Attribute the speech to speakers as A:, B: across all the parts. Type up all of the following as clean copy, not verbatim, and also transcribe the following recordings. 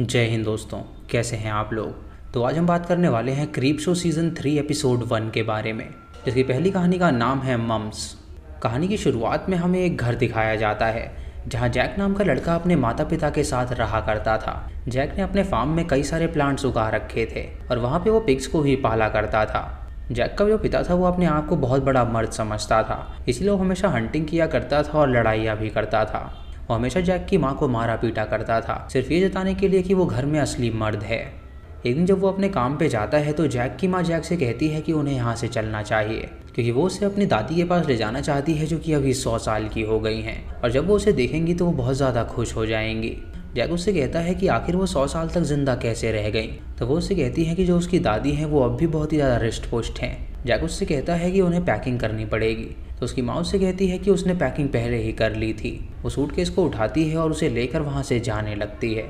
A: जय हिंद दोस्तों, कैसे हैं आप लोग। तो आज हम बात करने वाले हैं क्रीपशो सीज़न 3 एपिसोड 1 के बारे में, जिसकी पहली कहानी का नाम है मम्स। कहानी की शुरुआत में हमें एक घर दिखाया जाता है जहां जैक नाम का लड़का अपने माता पिता के साथ रहा करता था। जैक ने अपने फार्म में कई सारे प्लांट्स उगा रखे थे और वहाँ पे वो पिग्स को भी पाला करता था। जैक का जो पिता था वो अपने आप को बहुत बड़ा मर्द समझता था, इसलिए वो हमेशा हंटिंग किया करता था और लड़ाइयाँ भी करता था। वो हमेशा जैक की माँ को मारा पीटा करता था, सिर्फ ये जताने के लिए कि वो घर में असली मर्द है। एक दिन जब वो अपने काम पे जाता है तो जैक की माँ जैक से कहती है कि उन्हें यहाँ से चलना चाहिए, क्योंकि वो उसे अपनी दादी के पास ले जाना चाहती है जो कि अभी 100 साल की हो गई हैं, और जब वो उसे देखेंगी तो वो बहुत ज़्यादा खुश हो जाएंगी। जैक उससे कहता है कि आखिर वो 100 साल तक जिंदा कैसे रह गई। तो वो उससे कहती है कि जो उसकी दादी हैं वो अब भी बहुत ही ज़्यादा रिष्ट पुष्ट हैं। जैक उससे कहता है कि उन्हें पैकिंग करनी पड़ेगी, तो उसकी माँ उससे कहती है कि उसने पैकिंग पहले ही कर ली थी। वो सूटकेस को उठाती है और उसे लेकर वहाँ से जाने लगती है,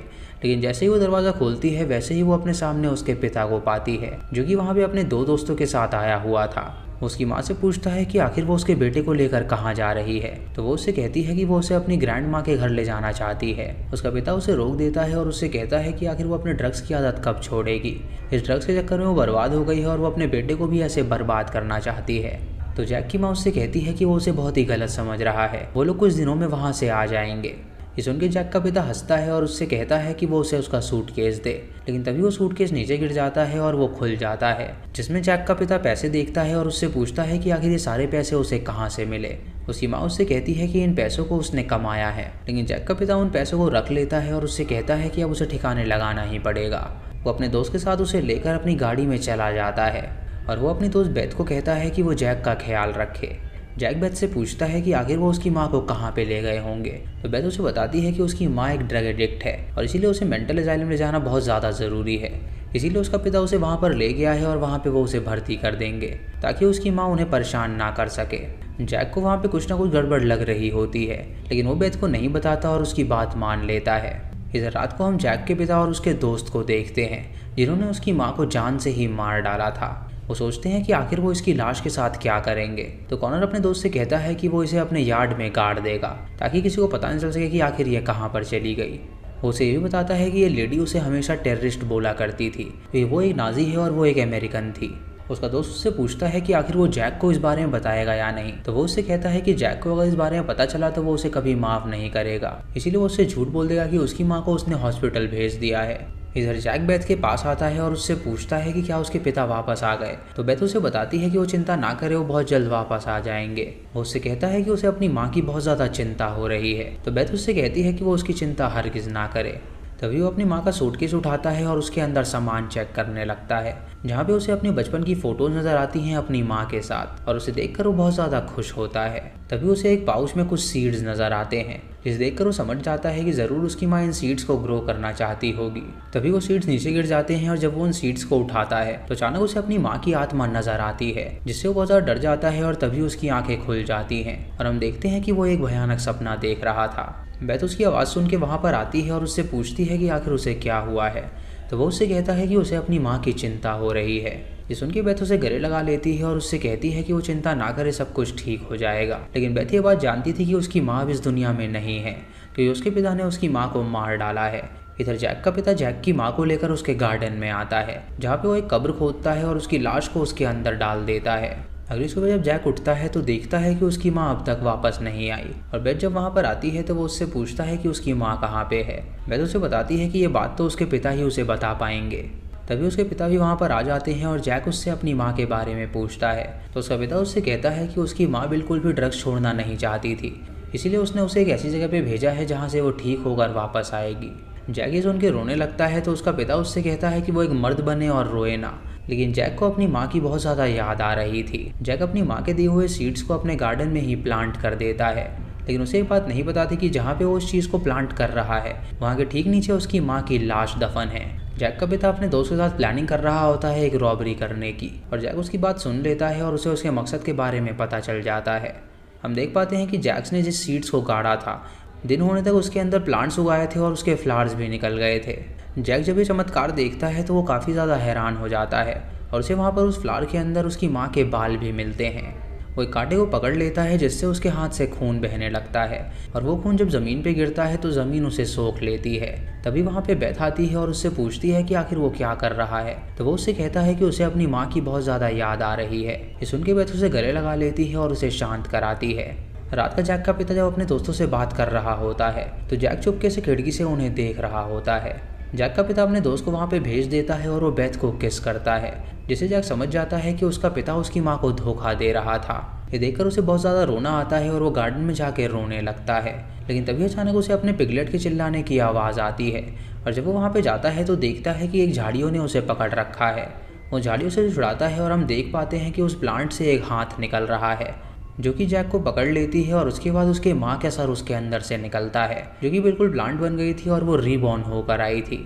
A: लेकिन जैसे ही वो दरवाज़ा खोलती है वैसे ही वो अपने सामने उसके पिता को पाती है, जो कि वहाँ पे अपने 2 दोस्तों के साथ आया हुआ था। उसकी माँ से पूछता है कि आखिर वो उसके बेटे को लेकर कहाँ जा रही है। तो वो उससे कहती है कि वो उसे अपनी ग्रैंड माँ के घर ले जाना चाहती है। उसका पिता उसे रोक देता है और उससे कहता है कि आखिर वो अपने ड्रग्स की आदत कब छोड़ेगी। इस ड्रग्स के चक्कर में वो बर्बाद हो गई है और वो अपने बेटे को भी ऐसे बर्बाद करना चाहती है। तो जैक की माँ उससे कहती है कि वो उसे बहुत ही गलत समझ रहा है, वो लोग कुछ दिनों में वहाँ से आ जाएंगे। ये सुन के जैक का पिता हंसता है और उससे कहता है कि वो उसे उसका सूटकेस दे, लेकिन तभी वो सूटकेस नीचे गिर जाता है और वो खुल जाता है, जिसमें जैक का पिता पैसे देखता है और उससे पूछता है कि आखिर ये सारे पैसे उसे कहाँ से मिले। उसकी माँ उससे कहती है कि इन पैसों को उसने कमाया है, लेकिन जैक का पिता उन पैसों को रख लेता है और उससे कहता है कि अब उसे ठिकाने लगाना ही पड़ेगा। वो अपने दोस्त के साथ उसे लेकर अपनी गाड़ी में चला जाता है और वो अपनी दोस्त बेथ को कहता है कि वो जैक का ख्याल रखे। जैक बेथ से पूछता है कि आखिर वो उसकी माँ को कहाँ पे ले गए होंगे। तो बेथ उसे बताती है कि उसकी माँ एक ड्रग एडिक्ट है और इसीलिए उसे मेंटल असाइलम ले जाना बहुत ज़्यादा ज़रूरी है। इसीलिए उसका पिता उसे वहाँ पर ले गया है और वहाँ पे वो उसे भर्ती कर देंगे ताकि उसकी माँ उन्हें परेशान ना कर सके। जैक को वहाँ पे कुछ ना कुछ गड़बड़ लग रही होती है, लेकिन वो बेथ को नहीं बताता और उसकी बात मान लेता है। इधर रात को हम जैक के पिता और उसके दोस्त को देखते हैं जिन्होंने उसकी माँ को जान से ही मार डाला था। वो सोचते हैं कि आखिर वो इसकी लाश के साथ क्या करेंगे। तो कॉनर अपने दोस्त से कहता है कि वो इसे अपने यार्ड में गाड़ देगा ताकि किसी को पता नहीं चल सके कि आखिर ये कहाँ पर चली गई। वो उसे ये भी बताता है कि ये लेडी उसे हमेशा टेररिस्ट बोला करती थी, तो वो एक नाजी है और वो एक अमेरिकन थी। उसका दोस्त उससे पूछता है कि आखिर वो जैक को इस बारे में बताएगा या नहीं। तो वो उससे कहता है कि जैक को अगर इस बारे में पता चला तो वो उसे कभी माफ़ नहीं करेगा, इसीलिए वो उससे झूठ बोल देगा कि उसकी माँ को उसने हॉस्पिटल भेज दिया है। इधर जैक बेथ के पास आता है और उससे पूछता है कि क्या उसके पिता वापस आ गए। तो बेथ उसे बताती है कि वो चिंता ना करे, वो बहुत जल्द वापस आ जाएंगे। वो उससे कहता है कि उसे अपनी माँ की बहुत ज़्यादा चिंता हो रही है। तो बेथ उससे कहती है कि वो उसकी चिंता हरगिज़ ना करे। तभी वो अपनी माँ का सूटकेस उठाता है और उसके अंदर सामान चेक करने लगता है, जहाँ पे उसे अपने बचपन की फ़ोटोज़ नज़र आती हैं अपनी माँ के साथ, और उसे देखकर वो बहुत ज़्यादा खुश होता है। तभी उसे एक पाउच में कुछ सीड्स नज़र आते हैं, जिसे देखकर वो समझ जाता है कि ज़रूर उसकी माँ इन सीड्स को ग्रो करना चाहती होगी। तभी वो सीड्स नीचे गिर जाते हैं और जब वो उन सीड्स को उठाता है तो अचानक उसे अपनी माँ की आत्मा नज़र आती है, जिससे वो बहुत ज़्यादा डर जाता है और तभी उसकी आँखें खुल जाती हैं और हम देखते हैं कि वो एक भयानक सपना देख रहा था। बेथ उसकी आवाज़ सुन के वहाँ पर आती है और उससे पूछती है कि आखिर उसे क्या हुआ है। तो वो उससे कहता है कि उसे अपनी माँ की चिंता हो रही है। ये सुन के बेथ उसे गले लगा लेती है और उससे कहती है कि वो चिंता ना करे, सब कुछ ठीक हो जाएगा। लेकिन बेथ ये बात जानती थी कि उसकी माँ अब इस दुनिया में नहीं है, क्योंकि उसके पिता ने उसकी माँ को मार डाला है। इधर जैक का पिता जैक की माँ को लेकर उसके गार्डन में आता है, जहाँ पे वो एक कब्र खोदता है और उसकी लाश को उसके अंदर डाल देता है। अगली सुबह जब जैक उठता है तो देखता है कि उसकी माँ अब तक वापस नहीं आई, और बेथ जब वहाँ पर आती है तो वो उससे पूछता है कि उसकी माँ कहाँ पे है। बेथ उसे बताती है कि ये बात तो उसके पिता ही उसे बता पाएंगे। तभी उसके पिता भी वहाँ पर आ जाते हैं और जैक उससे अपनी माँ के बारे में पूछता है। तो उसका पिता उससे कहता है कि उसकी माँ बिल्कुल भी ड्रग्स छोड़ना नहीं चाहती थी, इसीलिए उसने उसे एक ऐसी जगह पे भेजा है जहाँ से वो ठीक होकर वापस आएगी। जैक ये सुन के रोने लगता है तो उसका पिता उससे कहता है कि वो एक मर्द बने और रोए ना, लेकिन जैक को अपनी माँ की बहुत ज़्यादा याद आ रही थी। जैक अपनी माँ के दिए हुए सीड्स को अपने गार्डन में ही प्लांट कर देता है, लेकिन उसे एक बात नहीं पता थी कि जहाँ पे वो उस चीज़ को प्लांट कर रहा है वहाँ के ठीक नीचे उसकी माँ की लाश दफन है। जैक का पिता अपने दोस्त के साथ प्लानिंग कर रहा होता है एक रॉबरी करने की, और जैक उसकी बात सुन लेता है और उसे उसके मकसद के बारे में पता चल जाता है। हम देख पाते हैं कि जैक्स ने जिस सीड्स को गाड़ा था, दिन होने तक उसके अंदर प्लांट्स उगाए थे और उसके फ्लावर्स भी निकल गए थे। जैक जब ये चमत्कार देखता है तो वो काफ़ी ज़्यादा हैरान हो जाता है और उसे वहाँ पर उस फ्लावर के अंदर उसकी माँ के बाल भी मिलते हैं। वो एक कांटे को पकड़ लेता है जिससे उसके हाथ से खून बहने लगता है और वो खून जब ज़मीन पे गिरता है तो ज़मीन उसे सोख लेती है। तभी वहाँ पे बेथ आती है और उससे पूछती है कि आखिर वो क्या कर रहा है। तो वो उससे कहता है कि उसे अपनी माँ की बहुत ज़्यादा याद आ रही है। ये सुन के बेथ उसे गले लगा लेती है और उसे शांत कराती है। रात का जैक का पिता जब अपने दोस्तों से बात कर रहा होता है तो जैक चुपके से खिड़की से उन्हें देख रहा होता है। जैक का पिता अपने दोस्त को वहाँ पे भेज देता है और वो बेथ को किस करता है, जिससे जैक समझ जाता है कि उसका पिता उसकी माँ को धोखा दे रहा था। ये देखकर उसे बहुत ज़्यादा रोना आता है और वो गार्डन में जाके रोने लगता है। लेकिन तभी अचानक उसे अपने पिगलेट के चिल्लाने की आवाज़ आती है और जब वो वहाँ पे जाता है तो देखता है कि एक झाड़ियों ने उसे पकड़ रखा है। वो झाड़ियों से छुड़ाता है और हम देख पाते हैं कि उस प्लांट से एक हाथ निकल रहा है जो कि जैक को पकड़ लेती है और उसके बाद उसके माँ का सर उसके अंदर से निकलता है जो कि बिल्कुल प्लांट बन गई थी और वो रीबॉर्न होकर आई थी।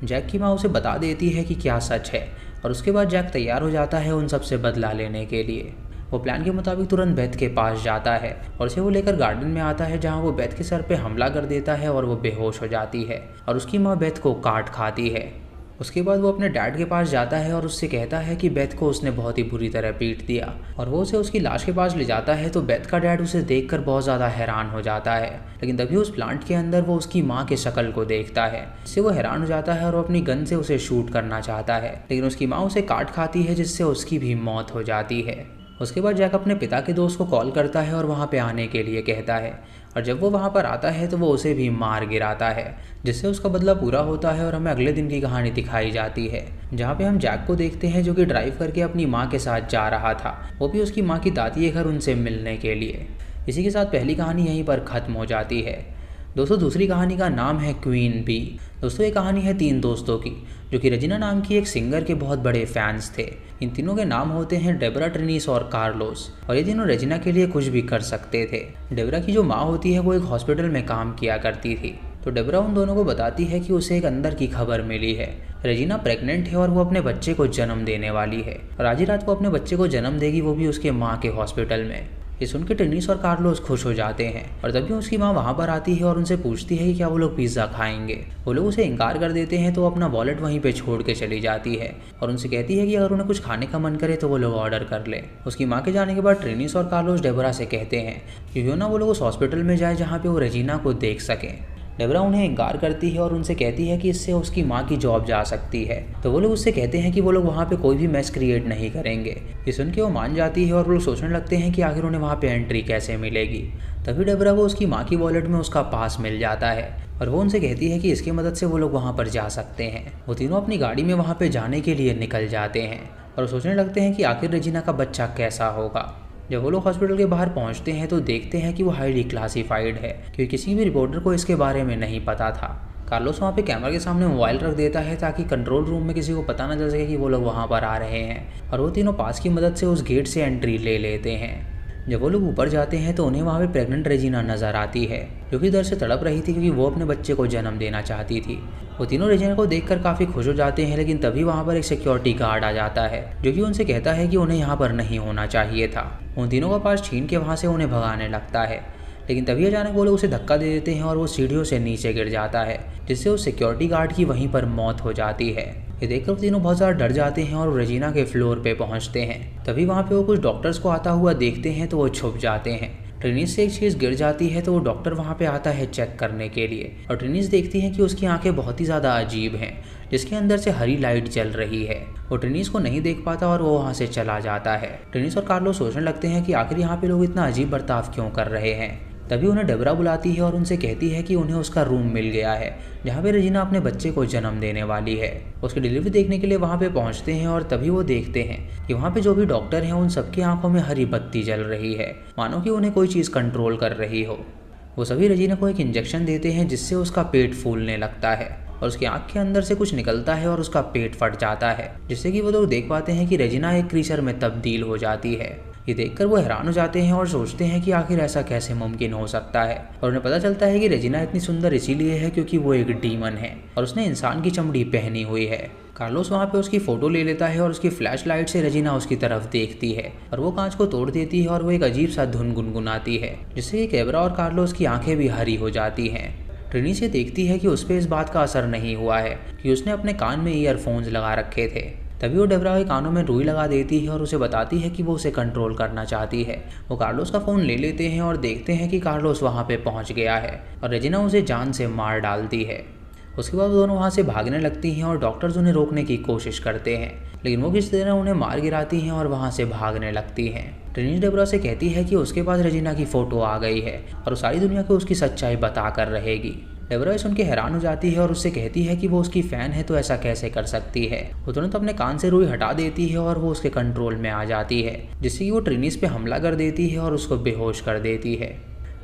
A: जैक की माँ उसे बता देती है कि क्या सच है और उसके बाद जैक तैयार हो जाता है उन सबसे बदला लेने के लिए। वो प्लान के मुताबिक तुरंत बेथ के पास जाता है और उसे वो लेकर गार्डन में आता है जहाँ वो बेथ के सर पे हमला कर देता है और वो बेहोश हो जाती है और उसकी माँ बेथ को काट खाती है। उसके बाद वो अपने डैड के पास जाता है और उससे कहता है कि बेथ को उसने बहुत ही बुरी तरह पीट दिया और वो उसे उसकी लाश के पास ले जाता है। तो बेथ का डैड उसे देखकर बहुत ज़्यादा हैरान हो जाता है, लेकिन तभी उस प्लांट के अंदर वो उसकी माँ के शक्ल को देखता है जिससे वो हैरान हो जाता है और वो अपनी गन से उसे शूट करना चाहता है, लेकिन उसकी माँ उसे काट खाती है जिससे उसकी भी मौत हो जाती है। उसके बाद जैक अपने पिता के दोस्त को कॉल करता है और वहाँ पे आने के लिए कहता है और जब वो वहाँ पर आता है तो वो उसे भी मार गिराता है जिससे उसका बदला पूरा होता है और हमें अगले दिन की कहानी दिखाई जाती है जहाँ पे हम जैक को देखते हैं जो कि ड्राइव करके अपनी माँ के साथ जा रहा था, वो भी उसकी माँ की दादी के घर उनसे मिलने के लिए। इसी के साथ पहली कहानी यहीं पर ख़त्म हो जाती है। दोस्तों दूसरी कहानी का नाम है क्वीन बी। दोस्तों ये कहानी है 3 दोस्तों की जो कि रेजिना नाम की एक सिंगर के बहुत बड़े फैंस थे। इन तीनों के नाम होते हैं डेबरा, ट्रिनिस और कार्लोस और ये तीनों रेजिना के लिए कुछ भी कर सकते थे। डेबरा की जो माँ होती है वो एक हॉस्पिटल में काम किया करती थी, तो डेबरा उन दोनों को बताती है कि उसे एक अंदर की खबर मिली है। रेजिना प्रेग्नेंट है और वो अपने बच्चे को जन्म देने वाली है और आज ही रात को अपने बच्चे को जन्म देगी, वो भी उसके माँ के हॉस्पिटल में। ये सुन के ट्रिनिस और कार्लोस खुश हो जाते हैं और तभी उसकी माँ वहाँ पर आती है और उनसे पूछती है कि क्या वो लोग पिज़्ज़ा खाएंगे। वो लोग उसे इनकार कर देते हैं तो अपना वॉलेट वहीं पे छोड़ के चली जाती है और उनसे कहती है कि अगर उन्हें कुछ खाने का मन करे तो वो लोग ऑर्डर कर ले। उसकी माँ के जाने के बाद ट्रिनिस और कार्लोस डेबरा से कहते हैं कि क्यों ना वो लोग उस हॉस्पिटल में जाए जहाँ पे वो रेजिना को देख सकें। डेबरा उन्हें इनकार करती है और उनसे कहती है कि इससे उसकी माँ की जॉब जा सकती है, तो वो लोग उससे कहते हैं कि वो लोग वहाँ पे कोई भी मेस क्रिएट नहीं करेंगे। ये सुन के वो मान जाती है और वो लोग सोचने लगते हैं कि आखिर उन्हें वहाँ पे एंट्री कैसे मिलेगी। तभी डेबरा को उसकी माँ की वॉलेट में उसका पास मिल जाता है और वो उनसे कहती है कि इसकी मदद से वो लोग वहाँ पर जा सकते हैं। वो तीनों अपनी गाड़ी में वहाँ पर जाने के लिए निकल जाते हैं और सोचने लगते हैं कि आखिर रेजिना का बच्चा कैसा होगा। जब वो लोग हॉस्पिटल के बाहर पहुंचते हैं तो देखते हैं कि वो हाईली क्लासिफाइड है क्योंकि किसी भी रिपोर्टर को इसके बारे में नहीं पता था। कार्लोस वहाँ पे कैमरा के सामने मोबाइल रख देता है ताकि कंट्रोल रूम में किसी को पता न चल सके कि वो लोग वहाँ पर आ रहे हैं और वो तीनों पास की मदद से उस गेट से एंट्री ले लेते हैं। जब वो लोग ऊपर जाते हैं तो उन्हें वहाँ पे प्रेग्नेंट रेजिना नजर आती है जो कि दर्द से तड़प रही थी क्योंकि वो अपने बच्चे को जन्म देना चाहती थी। वो तीनों रेजिना को देखकर काफ़ी खुश हो जाते हैं, लेकिन तभी वहाँ पर एक सिक्योरिटी गार्ड आ जाता है जो कि उनसे कहता है कि उन्हें यहाँ पर नहीं होना चाहिए था। उन तीनों का पास छीन के वहाँ से उन्हें भगाने लगता है, लेकिन तभी अचानक वो लोग उसे धक्का दे देते हैं और वो सीढ़ियों से नीचे गिर जाता है जिससे उस सिक्योरिटी गार्ड की वहीं पर मौत हो जाती है। ये देखकर तीनों बहुत ज़्यादा डर जाते हैं और रेजिना के फ्लोर पे पहुंचते हैं। तभी वहाँ पे वो कुछ डॉक्टर्स को आता हुआ देखते हैं तो वो छुप जाते हैं। ट्रिनिस से एक चीज़ गिर जाती है तो वो डॉक्टर वहाँ पे आता है चेक करने के लिए और ट्रिनिस देखती है कि उसकी आंखें बहुत ही ज़्यादा अजीब हैं जिसके अंदर से हरी लाइट जल रही है। वो ट्रिनिस को नहीं देख पाता और वो वहाँ से चला जाता है। ट्रिनिस और कार्लो सोचने लगते हैं कि आखिर यहाँ पे लोग इतना अजीब बर्ताव क्यों कर रहे हैं। तभी उन्हें डेबरा बुलाती है और उनसे कहती है कि उन्हें उसका रूम मिल गया है जहाँ पे रेजिना अपने बच्चे को जन्म देने वाली है। उसकी डिलीवरी देखने के लिए वहाँ पे पहुँचते हैं और तभी वो देखते हैं कि वहाँ पे जो भी डॉक्टर हैं उन सबकी आंखों में हरी बत्ती जल रही है, मानो कि उन्हें कोई चीज़ कंट्रोल कर रही हो। वो सभी रेजिना को एक इंजेक्शन देते हैं जिससे उसका पेट फूलने लगता है और उसकी आँख के अंदर से कुछ निकलता है और उसका पेट फट जाता है, जिससे कि वो लोग देख पाते हैं कि रेजिना एक क्रीचर में तब्दील हो जाती है। ये देखकर वो हैरान हो जाते हैं और सोचते हैं कि आखिर ऐसा कैसे मुमकिन हो सकता है और उन्हें पता चलता है कि रेजिना इतनी सुंदर इसीलिए है क्योंकि वो एक डीमन है और उसने इंसान की चमड़ी पहनी हुई है। कार्लोस वहाँ पे उसकी फ़ोटो ले लेता है और उसकी फ्लैश लाइट से रेजिना उसकी तरफ देखती है और वो कांच को तोड़ देती है और वो एक अजीब सा धुन गुनगुनाती है जिससे कि कैबरा और कार्लोस की आंखें भी हरी हो जाती हैं। ट्रिनिस ये देखती है कि उस पर इस बात का असर नहीं हुआ है कि उसने अपने कान में ईयरफोन्स लगा रखे थे। तभी वो डेबरा के कानों में रुई लगा देती है और उसे बताती है कि वो उसे कंट्रोल करना चाहती है। वो कार्लोस का फ़ोन ले लेते हैं और देखते हैं कि कार्लोस वहाँ पे पहुँच गया है और रेजिना उसे जान से मार डालती है। उसके बाद वो दोनों वहाँ से भागने लगती हैं और डॉक्टर्स उन्हें रोकने की कोशिश करते हैं, लेकिन वो किसी तरह उन्हें मार गिराती हैं और वहाँ से भागने लगती हैं। ट्रिनी डेबरा से कहती है कि उसके पास रेजिना की फ़ोटो आ गई है और सारी दुनिया को उसकी सच्चाई बता कर रहेगी। डेबरा सुन के हैरान हो जाती है और उससे कहती है कि वो उसकी फ़ैन है तो ऐसा कैसे कर सकती है। वो तुरंत अपने कान से रुई हटा देती है और वो उसके कंट्रोल में आ जाती है, जिससे कि वो ट्रिनीस पे हमला कर देती है और उसको बेहोश कर देती है।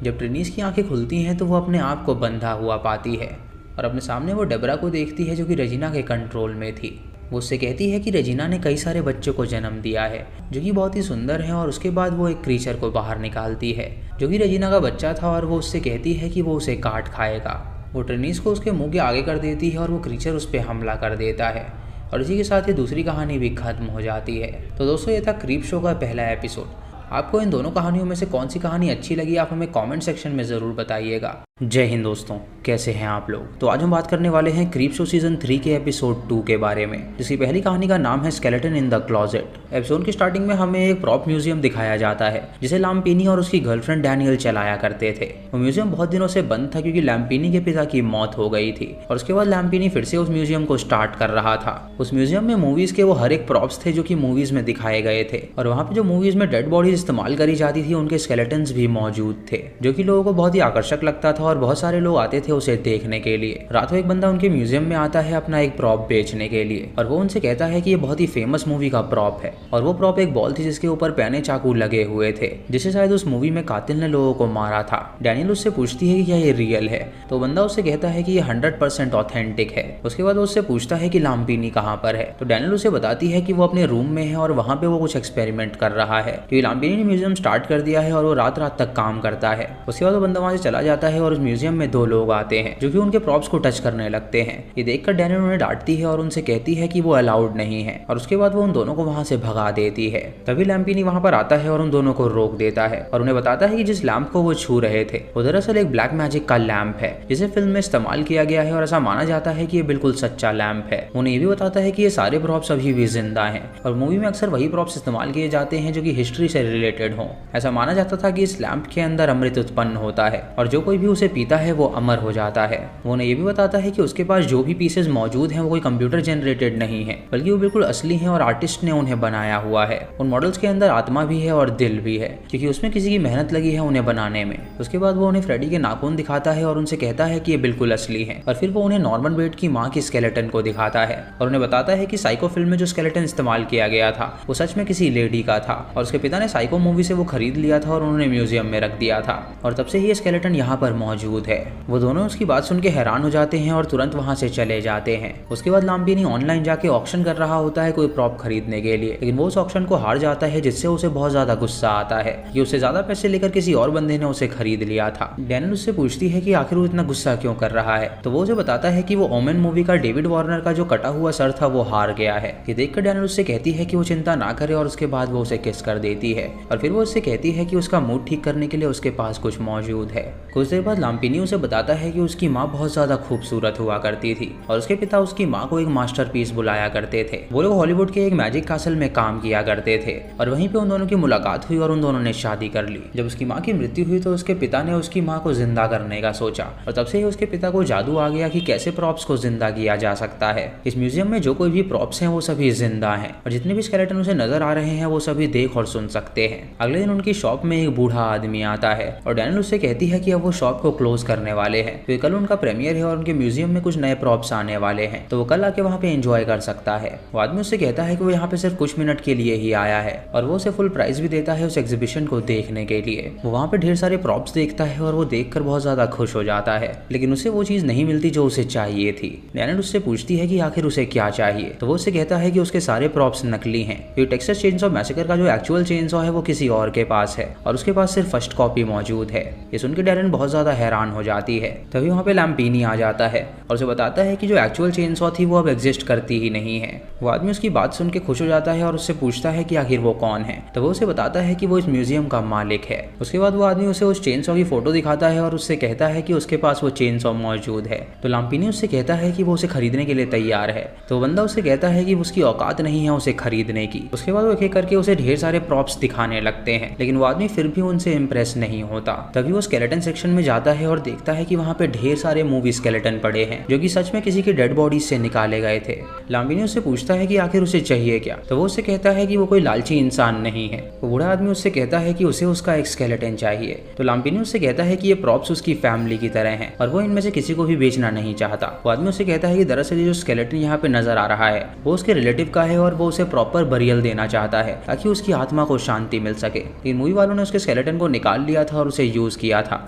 A: जब ट्रिनीस की आंखें खुलती हैं तो वो अपने आप को बंधा हुआ पाती है और अपने सामने वो डेबरा को देखती है जो कि रेजिना के कंट्रोल में थी। वो उससे कहती है कि रेजिना ने कई सारे बच्चों को जन्म दिया है जो कि बहुत ही सुंदर हैं और उसके बाद वो एक क्रीचर को बाहर निकालती है जो कि रेजिना का बच्चा था और वो उससे कहती है कि वो उसे काट खाएगा। वो ट्रिनीस को उसके मुंह के आगे कर देती है और वो क्रीचर उस पर हमला कर देता है और इसी के साथ ही दूसरी कहानी भी खत्म हो जाती है। तो दोस्तों ये था क्रीप शो का पहला एपिसोड। आपको इन दोनों कहानियों में से कौन सी कहानी अच्छी लगी आप हमें कमेंट सेक्शन में ज़रूर बताइएगा। जय हिंद दोस्तों, कैसे हैं आप लोग। तो आज हम बात करने वाले हैं क्रीप शो सीजन 3 के एपिसोड 2 के बारे में, जिसकी पहली कहानी का नाम है skeleton in the closet. Episode की स्टार्टिंग में हमें एक प्रॉप म्यूजियम दिखाया जाता है जिसे लैम्पिनी और उसकी गर्लफ्रेंड डैनियल चलाया करते थे। वो म्यूजियम बहुत दिनों से बंद था क्योंकि लैम्पिनी के पिता की मौत हो गई थी और उसके बाद लैम्पिनी फिर से उस म्यूजियम को स्टार्ट कर रहा था। उस म्यूजियम में मूवीज के वो हर एक प्रॉप्स थे जो कि मूवीज में दिखाए गए थे और वहाँ पे जो मूवीज में डेड बॉडीज इस्तेमाल करी जाती थी उनके स्केलेटन्स भी मौजूद थे, जो कि लोगों को बहुत ही आकर्षक लगता था और बहुत सारे लोग आते थे उसे देखने के लिए। रात को एक बंदा उनके म्यूजियम में आता है अपना एक प्रॉप बेचने के लिए और वो उनसे कहता है कि ये बहुत ही फेमस मूवी का प्रॉप है और वो प्रॉप एक बॉल थी जिसके ऊपर पैने चाकू लगे हुए थे, जिसे शायद उस मूवी में कातिल ने लोगों को मारा था। डैनियल उससे पूछती है कि क्या ये रियल है, तो बंदा उससे कहता है कि ये 100% ऑथेंटिक है। उसके बाद वो उससे पूछता है कि लैम्पिनी कहाँ पर है, तो डैनियल उसे बताती है कि वो अपने रूम में है और वहाँ पे वो कुछ एक्सपेरिमेंट कर रहा है क्योंकि लैम्पिनी ने म्यूजियम स्टार्ट कर दिया है और वो रात रात तक काम करता है। उसके बाद वो बंदा वहाँ से चला जाता है और उस म्यूजियम में 2 लोग आते हैं जो कि उनके प्रॉप्स को टच करने लगते हैं। ये देखकर डैनियल उन्हें डांटती है और उनसे कहती है कि वो अलाउड नहीं है और उसके बाद वो उन दोनों को वहाँ से भगा देती है। तभी लैम्पिनी वहाँ पर आता है और उन दोनों को रोक देता है और उन्हें बताता है कि जिस लैम्प को वो छू रहे थे वो दरअसल एक ब्लैक मैजिक का लैम्प है जिसे फिल्म में इस्तेमाल किया गया है और ऐसा माना जाता है कि ये बिल्कुल सच्चा लैम्प है। उन्हें ये भी बताता है कि ये सारे प्रॉप्स अभी भी जिंदा हैं और मूवी में अक्सर वही प्रॉप्स इस्तेमाल किए जाते हैं जो कि हिस्ट्री से रिलेटेड हों। ऐसा माना जाता था कि इस लैम्प के अंदर अमृत उत्पन्न होता है और जो कोई भी उसे पीता है वो अमर हो जाता है। वो उन्हें ये भी बताता है कि उसके पास जो भी पीसेस मौजूद हैं वो कोई कंप्यूटर जनरेटेड नहीं है बल्कि वो बिल्कुल असली हैं और आर्टिस्ट ने उन्हें बनाया हुआ है। उन मॉडल्स के अंदर आत्मा भी है और दिल भी है क्योंकि उसमें किसी की मेहनत लगी है उन्हें बनाने में। उसके बाद वो उन्हें फ्रेडी के नाखून दिखाता है और उनसे कहता है कि ये बिल्कुल असली है और फिर वो उन्हें नॉर्मन बेट की माँ की स्केलेटन को दिखाता है और उन्हें बताता है कि साइको फिल्म में जो स्केलेटन इस्तेमाल किया गया था वो सच में किसी लेडी का था और उसके पिता ने साइको मूवी से वो खरीद लिया था और उन्होंने म्यूजियम में रख दिया था और तब से ही ये स्केलेटन यहाँ पर मौजूद है। वो दोनों उसकी बात सुन के हैरान हो जाते हैं और तुरंत वहाँ से चले जाते हैं। उसके बाद लैम्पिनी ऑनलाइन जाके ऑक्शन कर रहा होता है कोई प्रॉप खरीदने के लिए, लेकिन वो उस ऑक्शन को हार जाता है जिससे उसे बहुत ज्यादा गुस्सा आता है कि उससे ज्यादा पैसे लेकर किसी और बंदे ने उसे खरीद लिया था। डैनियल उससे पूछती है कि आखिर वो इतना गुस्सा क्यों कर रहा है, तो वो उसे बताता है कि वो ओमेन मूवी का डेविड वार्नर का जो कटा हुआ सर था वो हार गया है। ये देखकर डैनियल उससे कहती है कि वो चिंता ना करे और उसके बाद वो उसे किस कर देती है और फिर वो उससे कहती है कि उसका मूड ठीक करने के लिए उसके पास कुछ मौजूद है। कुछ देर बाद लैम्पिनी उसे बताता है कि उसकी माँ बहुत ज्यादा खूबसूरत हुआ करती थी और उसके पिता उसकी माँ को एक मास्टरपीस बुलाया करते थे। वो लोग हॉलीवुड के एक मैजिक कासल में काम किया करते थे और वहीं पे उन दोनों की मुलाकात हुई और उन दोनों ने शादी कर ली। जब उसकी माँ की मृत्यु हुई तो उसके पिता ने उसकी माँ को जिंदा करने का सोचा और तब से ही उसके पिता को जादू आ गया कि कैसे प्रॉप्स को जिंदा किया जा सकता है। इस म्यूजियम में जो कोई भी प्रॉप्स हैं वो सभी जिंदा हैं और जितने भी स्केलेटन उसे नजर आ रहे हैं वो सभी देख और सुन सकते हैं। अगले दिन उनकी शॉप में एक बूढ़ा आदमी आता है और डैनियल उससे कहती है कि अब वो शॉप को क्लोज करने वाले हैं क्योंकि कल उनका प्रीमियर है और उनके म्यूजियम में कुछ नए प्रॉप्स आने वाले हैं तो वो कल आके वहाँ पे एंजॉय कर सकता है। वो आदमी उससे कहता है कि वो यहाँ पे सिर्फ कुछ मिनट के लिए ही आया है और वो उसे फुल प्राइस भी देता है उस एग्जीबिशन को देखने के लिए। वो वहाँ पे ढेर सारे प्रॉप्स देखता है और वो देखकर बहुत ज्यादा खुश हो जाता है, लेकिन उसे वो चीज नहीं मिलती जो उसे चाहिए थी। डैनियल उससे पूछती है कि आखिर उसे क्या चाहिए, तो वो उससे कहता है कि उसके सारे प्रॉप्स नकली हैं क्योंकि टेक्सास चेनसॉ मैसेकर का जो एक्चुअल चेनसॉ है वो किसी और के पास है और उसके पास सिर्फ फर्स्ट कॉपी मौजूद है। ये सुनकर डैनियल बहुत ज्यादा हैरान हो जाती है। तभी वहाँ पे लैम्पिनी आ जाता है और उसे बताता है कि जो एक्चुअल चेनसॉ थी वो अब एग्जिस्ट करती ही नहीं है। वो आदमी उसकी बात सुन के खुश हो जाता है और उससे पूछता है कि आखिर वो कौन है। तो वो उसे बताता है कि वो इस म्यूजियम का मालिक है। उसके बाद वो आदमी उसे उस चेनसॉ की फोटो दिखाता है और उससे कहता है कि उसके पास वो चेनसॉ मौजूद है। तो लैम्पिनी उससे कहता है कि वो उसे खरीदने के लिए तैयार है। तो बंदा उससे कहता है कि उसकी औकात नहीं है उसे खरीदने की। उसके बाद वो एक एक करके उसे ढेर सारे प्रॉप्स दिखाने लगते हैं, लेकिन वो आदमी फिर भी उनसे इम्प्रेस नहीं होता। तभी वो स्केलेटन सेक्शन में जाता है और देखता है कि वहाँ पे ढेर सारे मूवी स्केलेटन पड़े हैं जो कि सच में किसी की डेड बॉडी से निकाले गए थे। लैम्पिनी उससे पूछता है कि आखिर उसे चाहिए क्या। तो वो उससे कहता है कि वो कोई लालची इंसान नहीं है। वो बूढ़ा आदमी उससे कहता है कि उसे उसका एक स्केलेटन चाहिए। तो लैम्पिनी उससे कहता है कि ये प्रॉप्स उसकी फैमिली की तरह हैं और वो इनमें से किसी को भी बेचना नहीं चाहता। वो आदमी उससे कहता है कि दरअसल ये जो स्केलेटन यहाँ पे नजर आ रहा है वो उसके रिलेटिव का है और वो उसे प्रॉपर बरियल देना चाहता है ताकि उसकी आत्मा को शांति मिल सके। लेकिन मूवी वालों ने उसके स्केलेटन को निकाल लिया था और उसे यूज किया था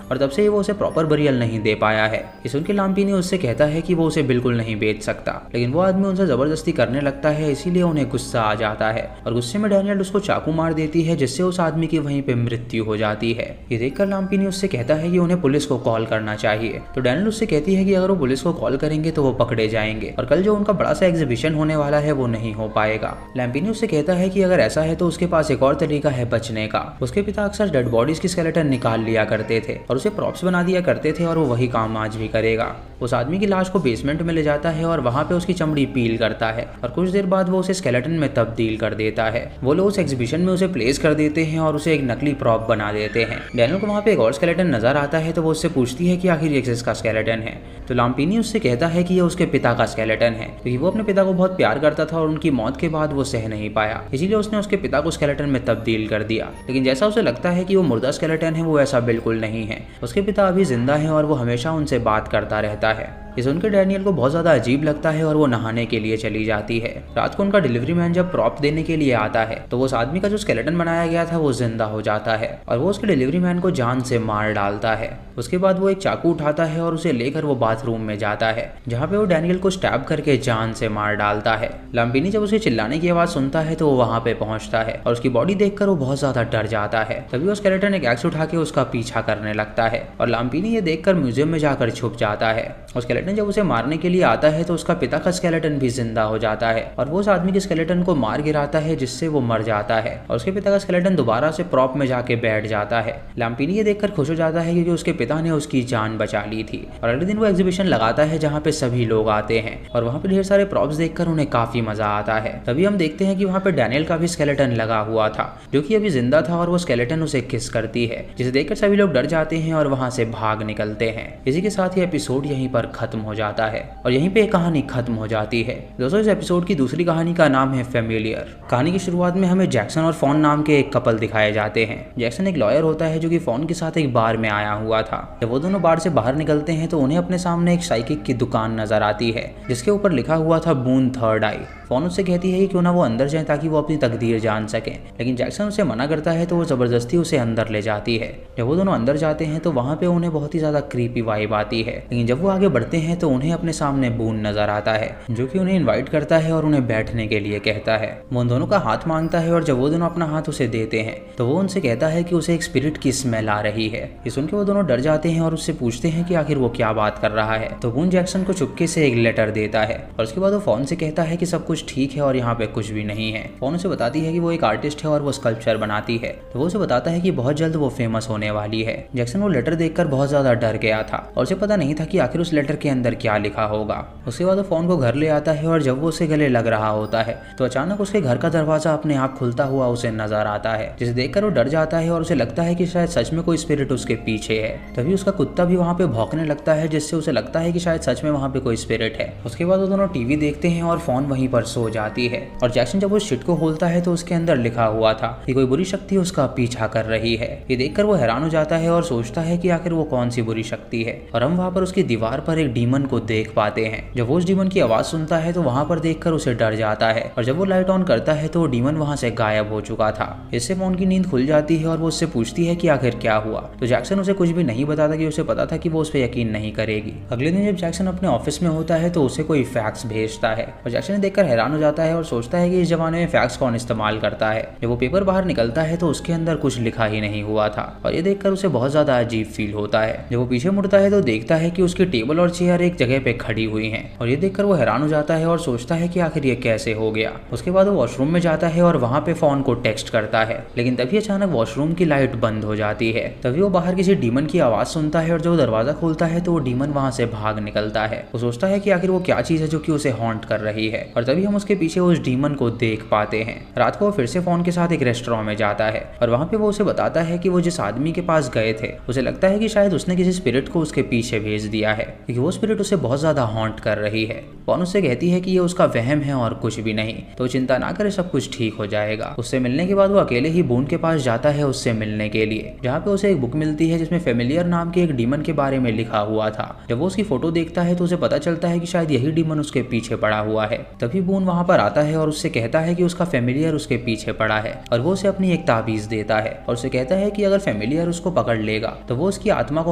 A: और तब से वो उसे प्रॉपर बरियल नहीं दे पाया है। ये सुन के लैम्पिनी उससे कहता है कि वो उसे बिल्कुल नहीं बेच सकता, लेकिन वो आदमी उनसे जबरदस्ती करने लगता है, इसीलिए उन्हें गुस्सा आ जाता है और गुस्से में डैनियल उसको चाकू मार देती है जिससे उस आदमी की वहीं पे मृत्यु हो जाती है। ये देखकर लैम्पिनी उससे कहता है कि उन्हें पुलिस को कॉल करना चाहिए। तो डैनियल उससे कहती है कि अगर वो पुलिस को कॉल करेंगे तो वो पकड़े जाएंगे और कल जो उनका बड़ा सा एग्जीबिशन होने वाला है वो नहीं हो पाएगा। लैम्पिनी उससे कहता है कि अगर ऐसा है तो उसके पास एक और तरीका है बचने का। उसके पिता अक्सर डेड बॉडीज की स्केलेटन निकाल लिया करते थे और उसे प्रॉप्स बना दिया करते थे और वो वही काम आज भी करेगा। उस आदमी की लाश को बेसमेंट में ले जाता है और वहाँ पे उसकी चमड़ी पील करता है और कुछ देर बाद वो उसे स्केलेटन में तब्दील कर देता है। वो लोग उस एग्जीबिशन में उसे प्लेस कर देते हैं और उसे एक नकली प्रॉप बना देते हैं। डैनियल को वहाँ पे एक और स्केलेटन नजर आता है तो वो उससे पूछती है कि आखिर ये किसका स्केलेटन है। तो लैम्पिनी उससे कहता है कि ये उसके पिता का स्केलेटन है क्योंकि वो अपने पिता को बहुत प्यार करता था और उनकी मौत के बाद वो सह नहीं पाया, इसीलिए उसने उसके पिता को स्केलेटन में तब्दील कर दिया। लेकिन जैसा उसे लगता है कि वो मुर्दा स्केलेटन है, वो ऐसा बिल्कुल नहीं है। उसके पिता अभी जिंदा है और वो हमेशा उनसे बात करता रहता है। ये सुनकर डैनियल को बहुत ज्यादा अजीब लगता है और वो नहाने के लिए चली जाती है। रात को उनका डिलीवरी मैन जब प्रॉप देने के लिए आता है तो वो उस आदमी का जो स्केलेटन बनाया गया था वो जिंदा हो जाता है और वो उसके डिलीवरी मैन को जान से मार डालता है। उसके बाद वो एक चाकू उठाता है और उसे लेकर वो बाथरूम में जाता है जहाँ पे वो डैनियल को स्टैब करके जान से मार डालता है। लैम्पिनी जब उसके चिल्लाने की आवाज सुनता है तो वो वहाँ पे पहुंचता है और उसकी बॉडी देखकर वो बहुत ज्यादा डर जाता है। तभी वो स्केलेटन एक एक्स उठा के उसका पीछा करने लगता है और लैम्पिनी ये देखकर म्यूजियम में जाकर छुप जाता है। और स्केलेटन जब उसे मारने के लिए आता है तो उसका पिता का स्केलेटन भी जिंदा हो जाता है और वो उस आदमी के स्केलेटन को मार गिराता है जिससे वो मर जाता है और उसके पिता का स्केलेटन दोबारा से प्रॉप में जाके बैठ जाता है। लैम्पिनी ये देखकर खुश हो जाता है क्योंकि उसके पिता ने उसकी जान बचा ली थी। और अगले दिन वो एग्जीबिशन लगाता है जहाँ पे सभी लोग आते हैं और वहाँ पे ढेर सारे प्रॉप्स देखकर उन्हें काफी मजा आता है। तभी हम देखते हैं कि वहाँ पे डैनियल का भी स्केलेटन लगा हुआ था जो कि अभी जिंदा था और वो स्केलेटन उसे किस करती है, जिसे देखकर सभी लोग डर जाते हैं और वहाँ से भाग निकलते हैं। इसी के साथ ही एपिसोड यहीं पर खत्म हो जाता है और यहीं पे कहानी खत्म हो जाती है। दोस्तों इस एपिसोड की दूसरी कहानी का नाम है फेमिलियर। कहानी की शुरुआत में हमें जैक्सन और फॉन नाम के एक कपल दिखाए जाते हैं। जैक्सन एक लॉयर होता है जो कि फॉन के साथ एक बार में आया हुआ था। जब वो दोनों बार से बाहर निकलते हैं तो उन्हें अपने सामने एक साइकिक की दुकान नजर आती है जिसके ऊपर लिखा हुआ था बून थर्ड आई। फॉन उससे कहती है कि क्यों ना वो अंदर जाए ताकि वो अपनी तकदीर जान सके, लेकिन जैक्सन उसे मना करता है तो वो जबरदस्ती उसे अंदर ले जाती है। जब वो दोनों अंदर जाते हैं तो वहाँ पे उन्हें बहुत ही ज्यादा क्रीपी वाइब आती है, लेकिन जब वो आगे बढ़ते हैं तो उन्हें अपने सामने बून नजर आता है जो कि उन्हें इनवाइट करता है और उन्हें बैठने के लिए कहता है। वो उन दोनों का हाथ मांगता है और जब वो दोनों अपना हाथ उसे देते हैं तो वो उनसे कहता है कि उसे एक स्पिरिट की स्मेल आ रही है। ये सुनकर वो दोनों डर जाते हैं और उससे पूछते हैं कि आखिर वो क्या बात कर रहा है। तो बून जैक्सन को चुपके से एक लेटर देता है और उसके बाद वो फॉन से कहता है कि सब कुछ ठीक है और यहाँ पे कुछ भी नहीं है। फॉन उसे बताती है कि वो एक आर्टिस्ट है और वो स्कल्पचर बनाती है। तो वो उसे बताता है कि बहुत जल्द वो फेमस होने वाली है। जैक्सन वो लेटर देखकर बहुत ज्यादा डर गया था और उसे पता नहीं था कि आखिर उस लेटर के अंदर क्या लिखा होगा। उसके बाद वो फोन को घर ले आता है और जब वो उसे गले लग रहा होता है तो अचानक उसके घर का दरवाजा अपने आप खुलता हुआ उसे नजर आता है, जिसे देखकर वो डर जाता है और उसे लगता है कि शायद सच में कोई स्पिरिट उसके पीछे है। तभी उसका कुत्ता भी वहाँ पे भौंकने लगता है जिससे उसे लगता है कि शायद सच में वहाँ पे कोई स्पिरिट है। उसके बाद वो दोनों टीवी देखते हैं और फोन वहीं पर सो जाती है और जैक्सन जब उस शीट को खोलता है तो उसके अंदर लिखा हुआ था कि कोई बुरी शक्ति उसका पीछा कर रही है। ये देखकर वो हैरान हो जाता है और सोचता है कि आखिर वो कौन सी बुरी शक्ति है और हम वहाँ पर उसकी दीवार पर एक डीमन को देख पाते हैं। जब वो उस डीमन की आवाज सुनता है तो वहाँ पर देखकर उसे डर जाता है और जब वो लाइट ऑन करता है तो वो डीमन वहाँ से गायब हो चुका था। इससे फोन की नींद खुल जाती है और वो उससे पूछती है कि आखिर क्या हुआ। तो जैक्सन उसे कुछ भी नहीं बताता कि उसे पता था कि वो उस पर यकीन नहीं करेगी। अगले दिन जब जैक्सन अपने ऑफिस में होता है तो उसे कोई फैक्स भेजता है और जैक्सन देखकर हैरान हैरान हो जाता है और सोचता है कि इस जमाने में फैक्स कौन इस्तेमाल करता है। जब वो पेपर बाहर निकलता है तो उसके अंदर कुछ लिखा ही नहीं हुआ था और ये देखकर उसे बहुत ज्यादा अजीब फील होता है। जब वो पीछे मुड़ता है तो देखता है कि उसकी टेबल और चेयर एक जगह पे खड़ी हुई हैं और ये देखकर वो हैरान हो जाता है और सोचता है कि आखिर ये कैसे हो गया। उसके बाद वो वॉशरूम में जाता है और वहाँ पे फोन को टेक्स्ट करता है, लेकिन तभी अचानक वॉशरूम की लाइट बंद हो जाती है। तभी वो बाहर किसी डीमन की आवाज सुनता है और जब वो दरवाजा खोलता है तो वो डीमन वहाँ से भाग निकलता है। वो सोचता है कि आखिर वो क्या चीज है जो कि उसे हॉन्ट कर रही है और तभी हम उसके पीछे उस डीमन को देख पाते हैं। रात को वो फिर से फोन के साथ एक रेस्टोरेंट में जाता है और वहाँ पे वो उसे बताता है कि वो जिस आदमी के पास गए थे उसे लगता है कि शायद उसने किसी स्पिरिट को उसके पीछे भेज दिया है क्योंकि वो स्पिरिट उसे बहुत ज्यादा हॉन्ट कर रही है। फोन उससे कहती है कि ये उसका वहम है और कुछ भी नहीं, तो चिंता ना करे, सब कुछ ठीक हो जाएगा। उससे मिलने के बाद वो अकेले ही बून के पास जाता है उससे मिलने के लिए, जहाँ पे उसे एक बुक मिलती है जिसमें फेमिलियर नाम के एक डीमन के बारे में लिखा हुआ था। जब वो उसकी फोटो देखता है तो उसे पता चलता है कि शायद यही डीमन उसके पीछे पड़ा हुआ है। तभी बून वहाँ पर आता है और उससे कहता है कि उसका फेमिलियर उसके पीछे पड़ा है और वो उसे अपनी एक ताबीज देता है और उसे कहता है कि अगर फेमिलियर उसको पकड़ लेगा तो वो उसकी आत्मा को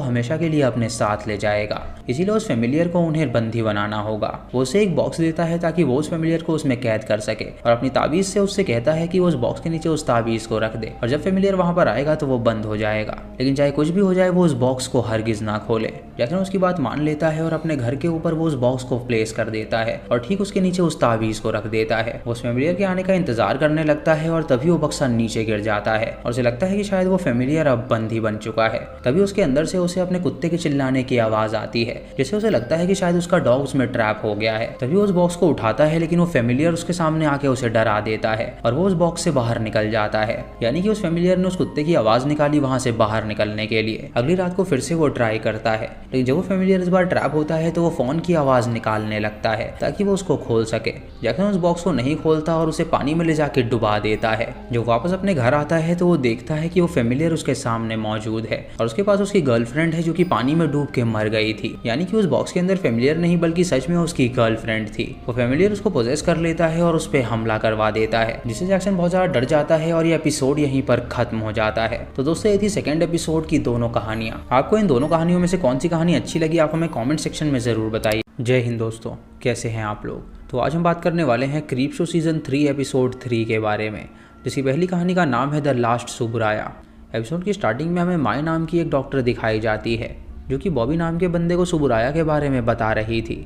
A: हमेशा के लिए अपने साथ ले जाएगा, इसीलिए उस फेमिलियर को उन्हें बंदी बनाना होगा। वो उसे एक बॉक्स देता है ताकि वो उस फेमिलियर को उसमें कैद कर सके और अपनी ताबीज से उससे कहता है कि वो उस बॉक्स के नीचे उस ताबीज को रख दे और जब फेमिलियर वहां पर आएगा तो वो बंद हो जाएगा, लेकिन चाहे कुछ भी हो जाए वो उस बॉक्स को हरगिज ना खोले। जैक्सन उसकी बात मान लेता है और अपने घर के ऊपर वो उस बॉक्स को प्लेस कर देता है और ठीक उसके नीचे उस ताबीज को रख देता है। वो उस फेमिलियर के आने का इंतजार करने लगता है और तभी वो बक्सा नीचे गिर जाता है और उसे लगता है कि शायद वो फेमिलियर अब बंदी बन चुका है। तभी उसके अंदर से उसे अपने कुत्ते के चिल्लाने की आवाज आती है जिससे उसे लगता है कि शायद उसका डॉग उसमें ट्रैप हो गया है। तभी वो उस बॉक्स को उठाता है लेकिन वो फेमिलियर उसके सामने आके उसे डरा देता है और वो उस बॉक्स से बाहर निकल जाता है, यानी कि उस फेमिलियर ने उस कुत्ते की आवाज निकाली वहां से बाहर निकलने के लिए। अगली रात को फिर से वो ट्राई करता है, लेकिन जब वो फेमिलियर इस बार ट्रैप होता है तो वो फोन की आवाज निकालने लगता है ताकि वो उसको खोल सके। जैक्सन उस बॉक्स को नहीं खोलता और उसे पानी में ले जाके डुबा देता है। जब वापस अपने घर आता है तो वो देखता है कि वो फेमिलियर उसके सामने मौजूद है और उसके पास उसकी गर्लफ्रेंड है जो कि पानी में डूब के मर गई थी, यानी कि उस बॉक्स के अंदर फेमिलियर नहीं बल्कि सच में उसकी गर्लफ्रेंड थी। वो फेमिलियर उसको पोजेस कर लेता है और उस पर हमला करवा देता है जिससे जैक्सन बहुत ज्यादा डर जाता है और ये एपिसोड यहीं पर खत्म हो जाता है। तो दोस्तों ये थी सेकंड एपिसोड की दोनों कहानियां। आपको इन दोनों कहानियों में से कौन सी कहानी अच्छी लगी आप हमें कमेंट सेक्शन में जरूर बताइए। जय हिंद दोस्तों, कैसे हैं आप लोग। तो आज हम बात करने वाले हैं क्रीपशो सीजन 3 एपिसोड 3 के बारे में, जिसकी पहली कहानी का नाम है द लास्ट सुबुराया। एपिसोड की स्टार्टिंग में हमें माई नाम की एक डॉक्टर दिखाई जाती है जो कि बॉबी नाम के बंदे को सुबुराया के बारे में बता रही थी।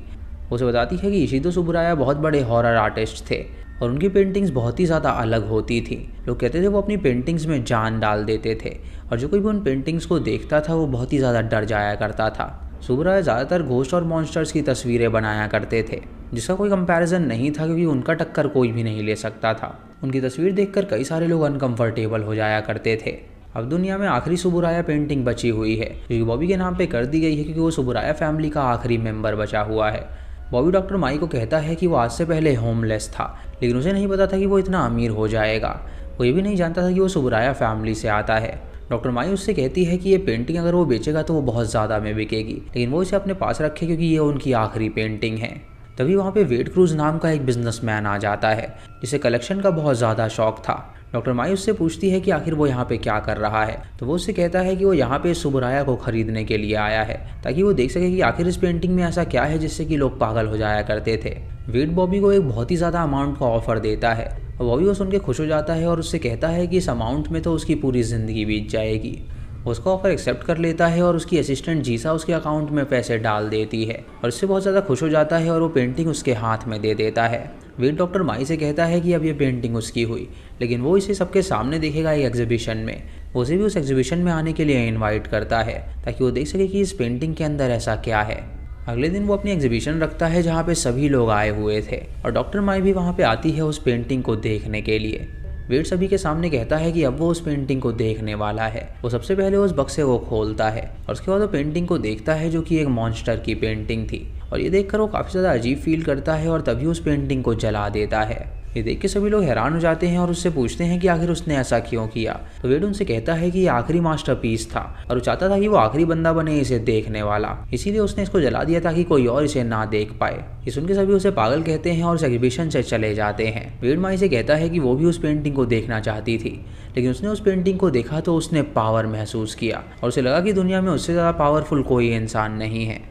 A: उसे बताती है कि इशिदो सुबुराया बहुत बड़े हॉरर आर्टिस्ट थे और उनकी पेंटिंग्स बहुत ही ज़्यादा अलग होती थी। लोग कहते थे वो अपनी पेंटिंग्स में जान डाल देते थे और जो कोई भी उन पेंटिंग्स को देखता था वो बहुत ही ज़्यादा डर जाया करता था। सुबुराया ज़्यादातर घोस्ट और मॉन्स्टर्स की तस्वीरें बनाया करते थे जिसका कोई कंपैरिजन नहीं था क्योंकि उनका टक्कर कोई भी नहीं ले सकता था। उनकी तस्वीर देखकर कई सारे लोग अनकंफर्टेबल हो जाया करते थे। अब दुनिया में आखिरी सुबुराया पेंटिंग बची हुई है जो कि बॉबी के नाम पे कर दी गई है क्योंकि वो सुबुराया फैमिली का आखिरी मेंबर बचा हुआ है। बॉबी डॉक्टर माई को कहता है कि वो आज से पहले होमलेस था, लेकिन उसे नहीं पता था कि वो इतना अमीर हो जाएगा। वो ये भी नहीं जानता था कि वो सुबुराया फैमिली से आता है। डॉक्टर माई उससे कहती है कि ये पेंटिंग अगर वो बेचेगा तो वो बहुत ज़्यादा में बिकेगी, लेकिन वो इसे अपने पास रखे क्योंकि ये उनकी आखिरी पेंटिंग है। तभी वहाँ पे वेट क्रूज नाम का एक बिजनेसमैन आ जाता है जिसे कलेक्शन का बहुत ज़्यादा शौक था। डॉक्टर माई उससे पूछती है कि आखिर वो यहाँ पे क्या कर रहा है, तो वो उससे कहता है कि वो यहाँ पे सुबुराया को खरीदने के लिए आया है ताकि वो देख सके कि आखिर इस पेंटिंग में ऐसा क्या है जिससे कि लोग पागल हो जाया करते थे। वेट बॉबी को एक बहुत ही ज़्यादा अमाउंट का ऑफर देता है और बॉबी वो सुन के खुश हो जाता है और उससे कहता है कि इस अमाउंट में तो उसकी पूरी ज़िंदगी बीत जाएगी। उसका ऑफर एक्सेप्ट कर लेता है और उसकी असिस्टेंट जीसा उसके अकाउंट में पैसे डाल देती है और इससे बहुत ज़्यादा खुश हो जाता है और वो पेंटिंग उसके हाथ में दे देता है। वेट डॉक्टर माई से कहता है कि अब ये पेंटिंग उसकी हुई, लेकिन वो इसे सबके सामने देखेगा एक एग्जीबिशन में। वो उसे भी उस एग्जीबिशन में आने के लिए इनवाइट करता है ताकि वो देख सके कि इस पेंटिंग के अंदर ऐसा क्या है। अगले दिन वो अपनी एग्जीबिशन रखता है जहाँ पे सभी लोग आए हुए थे और डॉक्टर माई भी वहाँ पे आती है उस पेंटिंग को देखने के लिए। वेट सभी के सामने कहता है कि अब वो उस पेंटिंग को देखने वाला है। वो सबसे पहले उस बक्से को खोलता है और उसके बाद वो पेंटिंग को देखता है जो कि एक मॉन्स्टर की पेंटिंग थी और ये देखकर वो काफ़ी ज़्यादा अजीब फील करता है और तभी उस पेंटिंग को जला देता है। ये देख के सभी लोग हैरान हो जाते हैं और उससे पूछते हैं कि आखिर उसने ऐसा क्यों किया। तो वेड उनसे कहता है कि ये आखिरी मास्टरपीस था और वो चाहता था कि वो आखिरी बंदा बने इसे देखने वाला, इसीलिए उसने इसको जला दिया ताकि कोई और इसे ना देख पाए। ये सुन के सभी उसे पागल कहते हैं और उस एग्जीबिशन से चले जाते हैं। वेड माई से कहता है कि वो भी उस पेंटिंग को देखना चाहती थी, लेकिन उसने उस पेंटिंग को देखा तो उसने पावर महसूस किया और उसे लगा कि दुनिया में उससे ज़्यादा पावरफुल कोई इंसान नहीं है।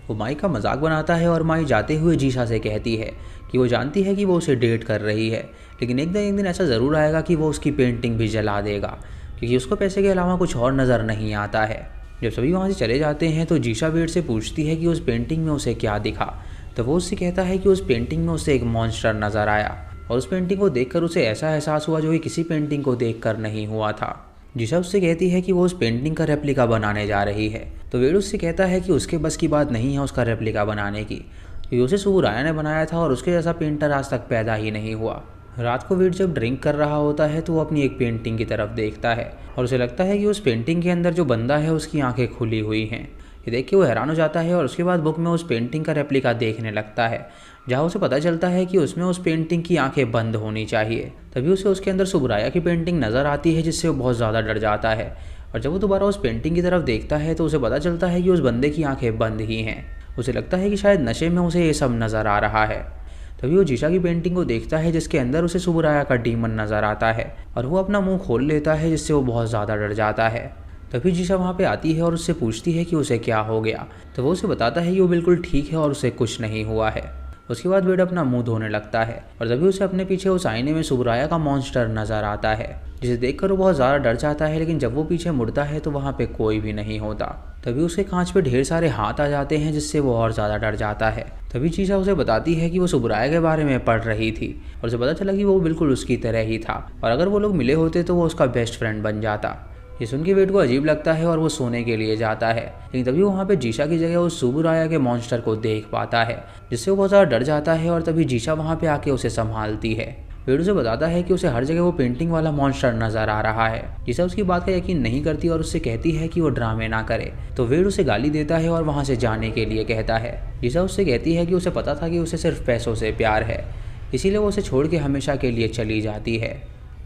A: वो माई का मजाक बनाता है और माई जाते हुए जीशा से कहती है कि वो जानती है कि वो उसे डेट कर रही है, लेकिन एक दिन ऐसा ज़रूर आएगा कि वो उसकी पेंटिंग भी जला देगा, क्योंकि उसको पैसे के अलावा कुछ और नज़र नहीं आता है। जब सभी वहाँ से चले जाते हैं तो जीशा वेड से पूछती है कि उस पेंटिंग में उसे क्या दिखा, तो वो उससे कहता है कि उस पेंटिंग में उसे एक मॉन्स्टर नज़र आया और उस पेंटिंग को देखकर उसे ऐसा एहसास हुआ जो कि किसी पेंटिंग को देखकर नहीं हुआ था। जीशा उससे कहती है कि वो उस पेंटिंग का रेप्लिका बनाने जा रही है, तो वेड उससे कहता है कि उसके बस की बात नहीं है उसका रेप्लिका बनाने की, क्योंकि उसे सुबुराया ने बनाया था और उसके जैसा पेंटर आज तक पैदा ही नहीं हुआ। रात को वेड जब ड्रिंक कर रहा होता है तो वो अपनी एक पेंटिंग की तरफ देखता है और उसे लगता है कि उस पेंटिंग के अंदर जो बंदा है उसकी आंखें खुली हुई हैं। ये देख के वो हैरान हो जाता है और उसके बाद बुक में उस पेंटिंग का रेप्लिका देखने लगता है, जहाँ उसे पता चलता है कि उसमें उस पेंटिंग की आंखें बंद होनी चाहिए। तभी उसे उसके अंदर सुबुराया की पेंटिंग नज़र आती है, जिससे वो बहुत ज़्यादा डर जाता है। और जब वो दोबारा उस पेंटिंग की तरफ देखता है तो उसे पता चलता है कि उस बंदे की आंखें बंद ही हैं। उसे लगता है कि शायद नशे में उसे ये सब नज़र आ रहा है। तभी वो जीशा की पेंटिंग को देखता है जिसके अंदर उसे सुबुराया का डीमन नज़र आता है और वो अपना मुंह खोल लेता है, जिससे वो बहुत ज़्यादा डर जाता है। तभी जीशा वहाँ पे आती है और उससे पूछती है कि उसे क्या हो गया, तो वो उसे बताता है कि वो बिल्कुल ठीक है और उसे कुछ नहीं हुआ है। उसके बाद वेड अपना मुंह धोने लगता है और तभी उसे अपने पीछे उस आईने में सुबुराया का मॉन्स्टर नज़र आता है, जिसे देखकर वो बहुत ज़्यादा डर जाता है। लेकिन जब वो पीछे मुड़ता है तो वहाँ पे कोई भी नहीं होता। तभी उसके कांच पे ढेर सारे हाथ आ जाते हैं, जिससे वो और ज़्यादा डर जाता है। तभी जीशा उसे बताती है कि वो सुबुराया के बारे में पढ़ रही थी और उसे पता चला कि वो बिल्कुल उसकी तरह ही था और अगर वो लोग मिले होते तो वो उसका बेस्ट फ्रेंड बन जाता। ये सुन के वेड को अजीब लगता है और वो सोने के लिए जाता है, लेकिन तभी वो वहाँ पे जीशा की जगह उस सुबुराया के मॉन्स्टर को देख पाता है, जिससे वो बहुत ज़्यादा डर जाता है। और तभी जीशा वहाँ पे आके उसे संभालती है। वेड उसे बताता है कि उसे हर जगह वो पेंटिंग वाला मॉन्स्टर नज़र आ रहा है। जीशा उसकी बात का यकीन नहीं करती और उससे कहती है कि वो ड्रामे ना करे, तो वेड उसे गाली देता है और वहाँ से जाने के लिए कहता है। जीशा उससे कहती है कि उसे पता था कि उसे सिर्फ पैसों से प्यार है, इसीलिए वो उसे छोड़ के हमेशा के लिए चली जाती है।